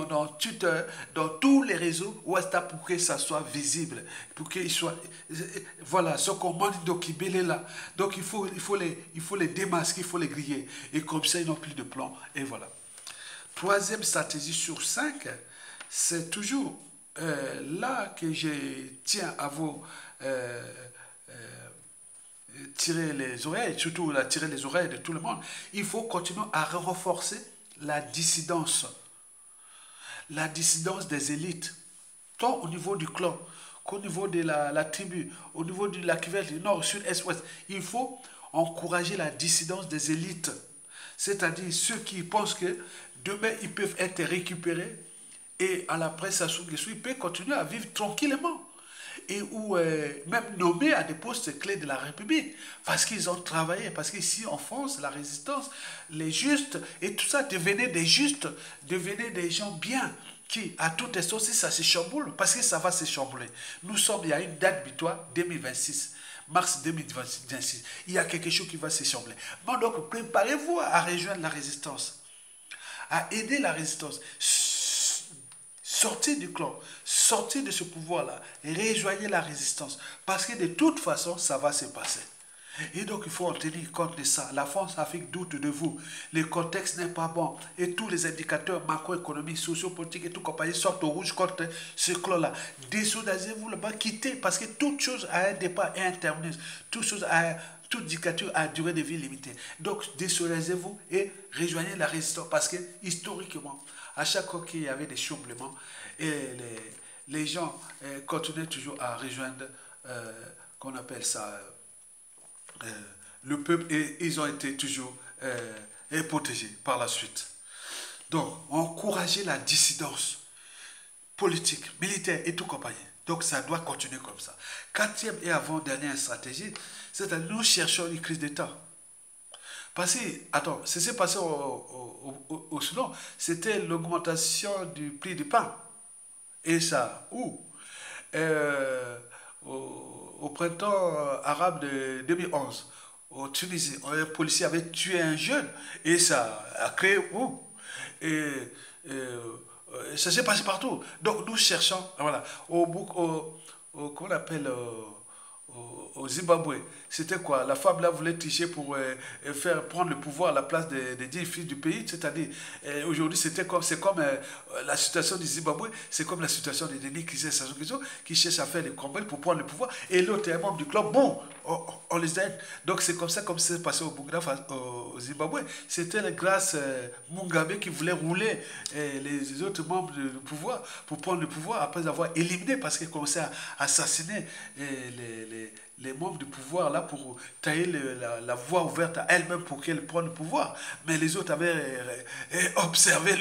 dans Twitter, dans tous les réseaux WhatsApp pour que ça soit visible, pour qu'il soit... Voilà, ce qu'on m'a dit est là. Donc il faut les démasquer, il faut les griller. Et comme ça, ils n'ont plus de plan. Et voilà. Troisième stratégie sur 5, c'est toujours là que je tiens à vous tirer les oreilles, surtout tirer les oreilles de tout le monde. Il faut continuer à renforcer la dissidence des élites, tant au niveau du clan qu'au niveau de la tribu, au niveau de la cuvette du nord, sud, est, ouest. Il faut encourager la dissidence des élites, c'est-à-dire ceux qui pensent que demain ils peuvent être récupérés et à la presse Sassou Nguesso, ils peuvent continuer à vivre tranquillement. Et ou même nommés à des postes clés de la République, parce qu'ils ont travaillé, parce qu'ici en France, la résistance, les justes, et tout ça devenait des justes, devenait des gens bien, qui à tout instant, si ça se chamboule, parce que ça va se chambouler. Nous sommes, il y a une date butoir 2026. Mars 2026, il y a quelque chose qui va se chambouler. Bon, donc préparez-vous à rejoindre la résistance, à aider la résistance. Sortez du clan, sortez de ce pouvoir-là, et rejoignez la résistance. Parce que de toute façon, ça va se passer. Et donc, il faut en tenir compte de ça. La France-Afrique doute de vous. Le contexte n'est pas bon. Et tous les indicateurs macroéconomiques, sociopolitiques et tout compagnie sortent au rouge contre ce clan-là. Désolidarisez-vous là-bas, quittez. Parce que toute chose a un départ et un terminus. Toute dictature a une durée de vie limitée. Donc, désolidarisez-vous et rejoignez la résistance. Parce que, historiquement, à chaque fois qu'il y avait des chamboulements, et les gens continuaient toujours à rejoindre, qu'on appelle ça, le peuple et ils ont été toujours protégés par la suite. Donc, encourager la dissidence politique, militaire et tout compagnie. Donc, ça doit continuer comme ça. Quatrième et avant-dernière stratégie, c'est-à-dire nous cherchons une crise d'État. Parce que, attends, ce qui s'est passé au Soudan, c'était l'augmentation du prix du pain. Et ça, où au printemps arabe de 2011, au Tunisie, un policier avait tué un jeune et ça a créé où et, ça s'est passé partout. Donc nous cherchons, voilà, qu'on appelle au Zimbabwe, c'était quoi? La femme là voulait tricher pour faire prendre le pouvoir à la place des 10 filles du pays, c'est-à-dire aujourd'hui c'est comme la situation du Zimbabwe, c'est comme la situation des Denis qui cherchent à faire les combats pour prendre le pouvoir, et l'autre est un membre du club, bon, on les aide. Donc c'est comme ça, comme c'est passé au Burkina au Zimbabwe, c'était grâce Mugabe qui voulait rouler les autres membres du pouvoir pour prendre le pouvoir après avoir éliminé, parce qu'il commençait à assassiner les membres du pouvoir là pour tailler la voie ouverte à elle-même pour qu'elle prenne le pouvoir. Mais les autres avaient observé,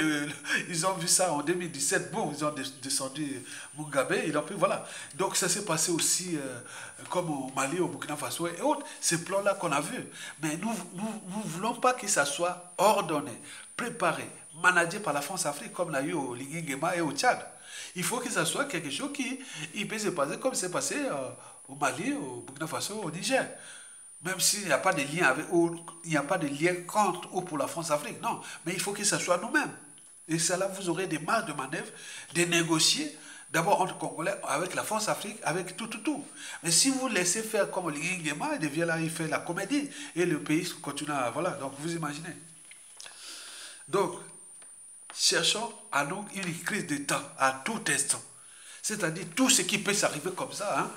ils ont vu ça en 2017, bon, ils ont descendu Mugabe, ils ont pris, voilà. Donc ça s'est passé aussi comme au Mali, au Burkina Faso et autres, ces plans-là qu'on a vus. Mais nous ne voulons pas que ça soit ordonné, préparé, managé par la France-Afrique comme l'a eu au Lingema et au Tchad. Il faut que ça soit quelque chose qui peut se passer comme c'est passé au Mali, au Burkina Faso, au Niger. Même s'il n'y a pas de lien avec, il n'y a pas de lien contre ou pour la France-Afrique, non. Mais il faut que ce soit nous-mêmes. Et cela, vous aurez des marges de manœuvre, de négocier, d'abord entre Congolais, avec la France-Afrique, avec tout. Mais si vous laissez faire comme Lingema, il devient là, il fait la comédie. Et le pays continue à, voilà, donc vous imaginez. Donc, cherchons à nous une crise de temps à tout instant. C'est-à-dire tout ce qui peut s'arriver comme ça. Hein,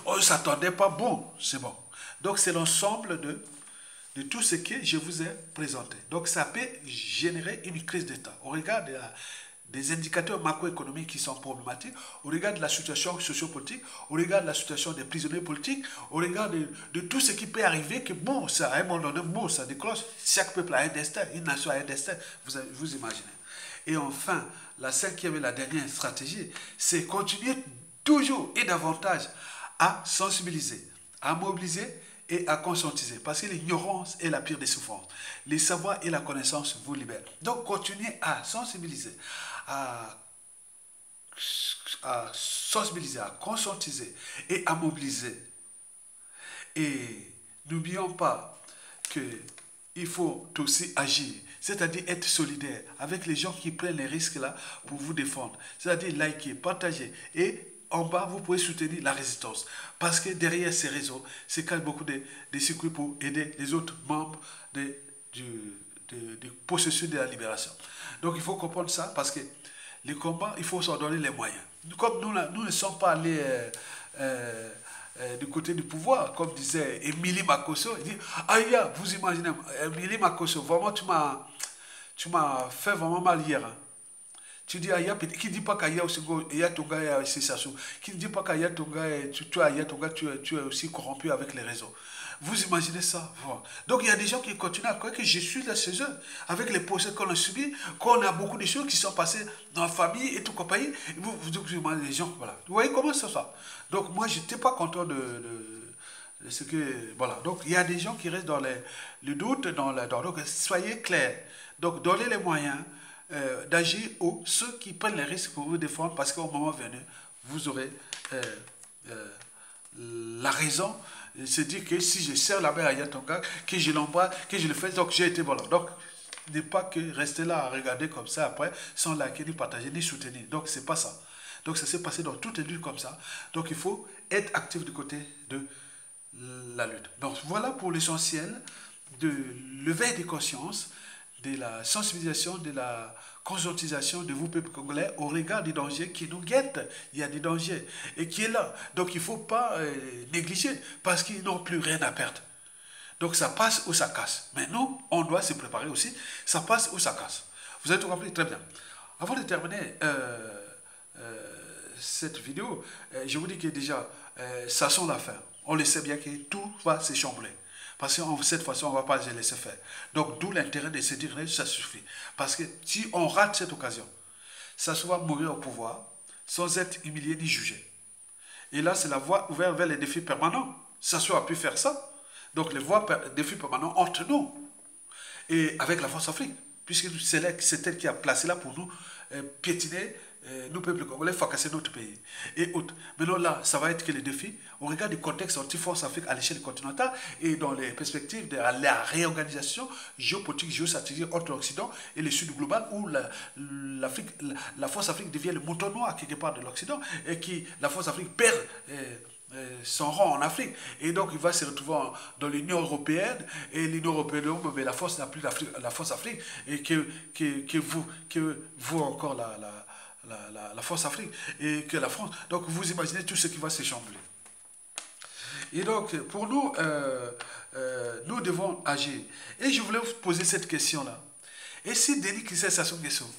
on ne s'attendait pas, bon, c'est bon. Donc c'est l'ensemble de tout ce que je vous ai présenté. Donc ça peut générer une crise d'État. On regarde des indicateurs macroéconomiques qui sont problématiques, on regarde la situation sociopolitique, on regarde la situation des prisonniers politiques, on regarde de tout ce qui peut arriver, que bon, ça, à un moment donné, bon, ça déclenche. Chaque peuple a un destin, une nation a un destin, vous imaginez. Et enfin, la cinquième et la dernière stratégie, c'est continuer toujours et davantage à sensibiliser, à mobiliser et à conscientiser. Parce que l'ignorance est la pire des souffrances. Les savoirs et la connaissance vous libèrent. Donc, continuez à sensibiliser, à sensibiliser, à conscientiser et à mobiliser. Et n'oublions pas qu'il faut aussi agir, c'est-à-dire être solidaire avec les gens qui prennent les risques là pour vous défendre. C'est-à-dire liker, partager et en bas, vous pouvez soutenir la résistance. Parce que derrière ces réseaux, c'est quand même beaucoup de circuits pour aider les autres membres du processus de la libération. Donc il faut comprendre ça parce que les combats, il faut s'en donner les moyens. Comme nous ne sommes pas allés du côté du pouvoir, comme disait Émilie Makosso, il dit, aïe, vous imaginez, Émilie Makosso, vraiment tu m'as fait vraiment mal hier. Hein. Tu dis Aya, qui ne dit pas qu'Aya aussi, c'est ça. Qui ne dit pas qu'Aya Tonga, tu es aussi corrompu avec les réseaux. Vous imaginez ça? Voilà. Donc il y a des gens qui continuent à croire que je suis là chez eux, avec les procès qu'on a subis, qu'on a beaucoup de choses qui sont passées dans la famille et tout compagnie. Vous imaginez les gens, voilà. Vous voyez comment ça se passe? Donc moi, je n'étais pas content de ce que. Voilà. Donc il y a des gens qui restent dans le doute, donc soyez clairs. Donc donnez les moyens d'agir aux ceux qui prennent les risques pour vous défendre parce qu'au moment venu, vous aurez la raison de se dire que si je serre la main à Yatonga, que je l'embrasse, que je le fais, donc j'ai été voilà. Donc, n'est pas que rester là à regarder comme ça après, sans liker, ni partager, ni soutenir. Donc, c'est pas ça. Donc, ça s'est passé dans toutes les luttes comme ça. Donc, il faut être actif du côté de la lutte. Donc, voilà pour l'essentiel de l'éveil des consciences, de la sensibilisation, de la conscientisation de vous, peuple congolais, au regard des dangers qui nous guettent. Il y a des dangers et qui est là. Donc il ne faut pas négliger parce qu'ils n'ont plus rien à perdre. Donc ça passe ou ça casse. Mais nous, on doit se préparer aussi. Ça passe ou ça casse. Vous avez tout compris? Très bien. Avant de terminer cette vidéo, je vous dis que déjà, ça sent la fin. on le sait bien que tout va s'échambrer. Parce que cette fois-ci, on ne va pas se laisser faire. Donc, d'où l'intérêt de se dire, ça suffit. Parce que si on rate cette occasion, ça se va mourir au pouvoir sans être humilié ni jugé. Et là, c'est la voie ouverte vers les défis permanents. Sassou a pu faire ça. Donc, les défis permanents entre nous. Et avec la Force Afrique. Puisque c'est elle qui a placé là pour nous piétiner nous, peuple congolais, fracasser notre pays. Et autres. Maintenant, là, ça va être que les défis. On regarde le contexte anti-Force Afrique à l'échelle continentale et dans les perspectives de la réorganisation géopolitique, géostratégique entre l'Occident et le Sud global, où la Force Afrique devient le mouton noir quelque part de l'Occident et la Force Afrique perd son rang en Afrique. Et donc, il va se retrouver dans l'Union européenne. Et l'Union européenne, mais la force n'a plus la Force Afrique. Et que vous encore la Force Afrique. Et que la France. Donc, vous imaginez tout ce qui va s'échambrer. Et donc, pour nous, nous devons agir. Et je voulais vous poser cette question-là. Et si Denis Christophe Sassou Nguesso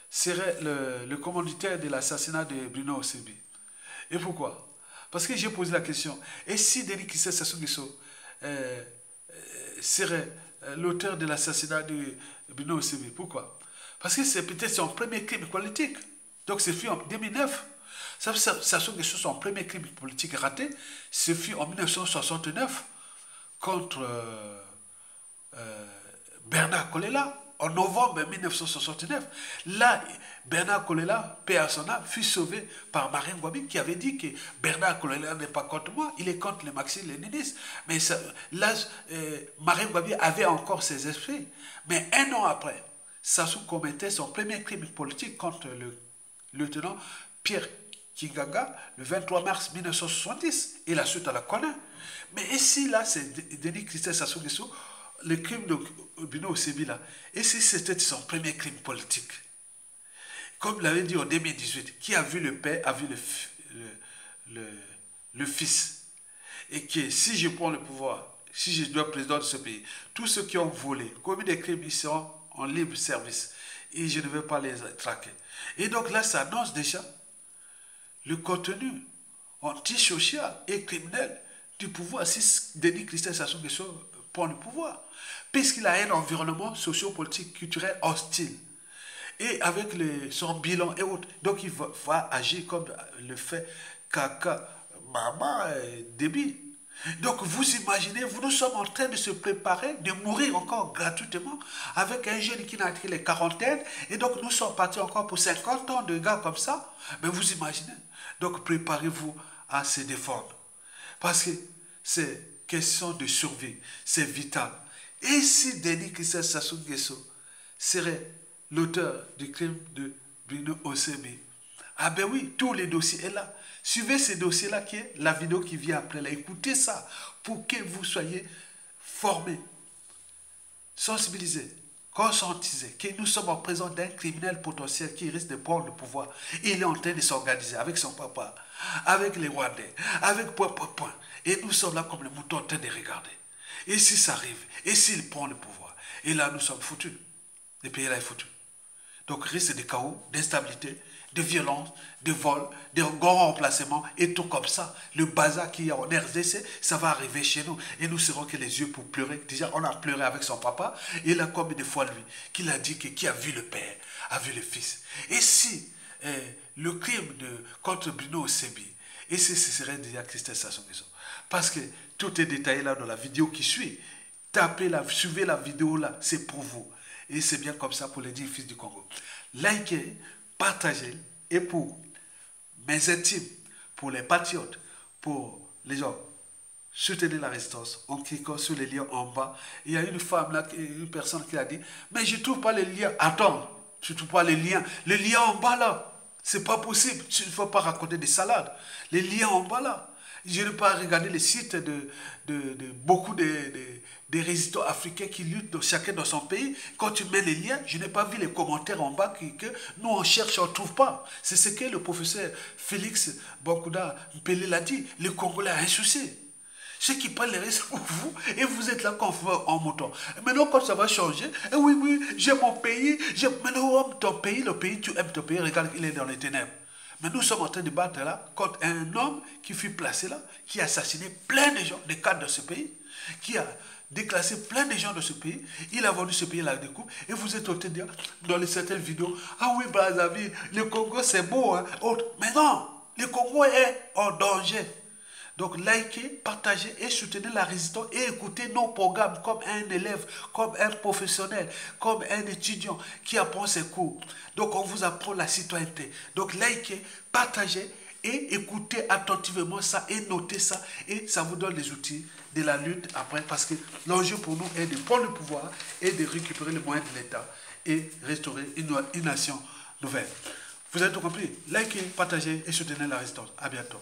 serait le commanditaire de l'assassinat de Bruno Osebi? Et pourquoi? Parce que j'ai posé la question. Et si Denis Christophe Sassou Nguesso serait l'auteur de l'assassinat de Bruno Osebi? Pourquoi? Parce que c'est peut-être son premier crime politique. Donc c'est fait en 2009. Sassou Nguesso, son premier crime politique raté, ce fut en 1969 contre Bernard Kolela. En novembre 1969, là, Bernard Kolela, paix à son âme, fut sauvé par Marine Ngouabi qui avait dit que Bernard Kolela n'est pas contre moi, il est contre les marxistes-léninistes. Mais là, Marine Ngouabi avait encore ses esprits. Mais un an après, Sassou commettait son premier crime politique contre le lieutenant Pierre Kinganga le 23 mars 1970. Et la suite, on la connaît. Mais ici, là, c'est Denis Christophe Sassou Nguesso, le crime de Bruno Osebi là, et si c'était son premier crime politique, comme l'avait dit en 2018, qui a vu le père, a vu le fils, et que si je prends le pouvoir, si je dois président de ce pays, tous ceux qui ont volé, commis des crimes, ils seront en libre service, et je ne vais pas les traquer. Et donc là, ça annonce déjà le contenu antisocial et criminel du pouvoir si Denis Christophe Sassou Nguesso prend le pouvoir, puisqu'il a un environnement socio-politique, culturel hostile. Et avec son bilan et autres. Donc il va agir comme le fait Kaka, Maman et Déby. Donc vous imaginez, nous sommes en train de se préparer, de mourir encore gratuitement avec un jeune qui n'a atteint les quarantaines. Et donc nous sommes partis encore pour 50 ans de gars comme ça. Mais vous imaginez. Donc préparez-vous à se défendre. Parce que c'est question de survie, c'est vital. Et si Denis Christophe Sassou Nguesso serait l'auteur du crime de Bruno Osebi, ah ben oui, tous les dossiers sont là. Suivez ces dossiers-là, qui est la vidéo qui vient après là. Écoutez ça pour que vous soyez formés, sensibilisés, conscientisés, que nous sommes en présence d'un criminel potentiel qui risque de prendre le pouvoir. Il est en train de s'organiser avec son papa, avec les Rwandais, avec point. Et nous sommes là comme les moutons en train de regarder. Et si ça arrive, et s'il prend le pouvoir, et là nous sommes foutus. Le pays là est foutu. Donc risque de chaos, d'instabilité, de violence, de vol, de grands remplacements et tout comme ça. Le bazar qui est en RDC, ça va arriver chez nous. Et nous serons que les yeux pour pleurer. Déjà, on a pleuré avec son papa. Et là, combien de fois lui, qu'il a dit que qui a vu le père, a vu le fils. Et si le crime contre Bruno Osebi, et si ce serait déjà Christophe Sassou Nguesso. Parce que tout est détaillé là dans la vidéo qui suit. Suivez la vidéo là, c'est pour vous. Et c'est bien comme ça pour les 10 fils du Congo. Likez, partagez, et pour mes intimes, pour les patriotes, pour les gens, soutenez la résistance en cliquant sur les liens en bas. Il y a une femme là, une personne qui a dit, mais je ne trouve pas les liens. Attends, tu ne trouves pas les liens. Les liens en bas là, c'est pas possible. Il ne faut pas raconter des salades. Les liens en bas là. Je n'ai pas regardé les sites de beaucoup des résistants africains qui luttent chacun dans son pays. Quand tu mets les liens, je n'ai pas vu les commentaires en bas que nous on cherche, on ne trouve pas. C'est ce que le professeur Félix Bankouda Mpele l'a dit. Le Congolais a un souci. Ceux qui prennent les risques pour vous, et vous êtes là en mouton. Maintenant, quand ça va changer, oui, j'ai mon pays, maintenant, ton pays, le pays, tu aimes ton pays, regarde, il est dans les ténèbres. Mais nous sommes en train de battre là contre un homme qui fut placé là, qui a assassiné plein de gens, des cadres de ce pays, qui a déclassé plein de gens de ce pays. Il a vendu ce pays à la découpe. Et vous êtes en train de dire dans les certaines vidéos, ah oui, Brazzaville, le Congo c'est beau, hein. Mais non, le Congo est en danger. Donc, likez, partagez et soutenez la résistance et écoutez nos programmes comme un élève, comme un professionnel, comme un étudiant qui apprend ses cours. Donc, on vous apprend la citoyenneté. Donc, likez, partagez et écoutez attentivement ça et notez ça. Et ça vous donne les outils de la lutte après. Parce que l'enjeu pour nous est de prendre le pouvoir et de récupérer les moyens de l'État et restaurer une nation nouvelle. Vous avez tout compris? Likez, partagez et soutenez la résistance. À bientôt.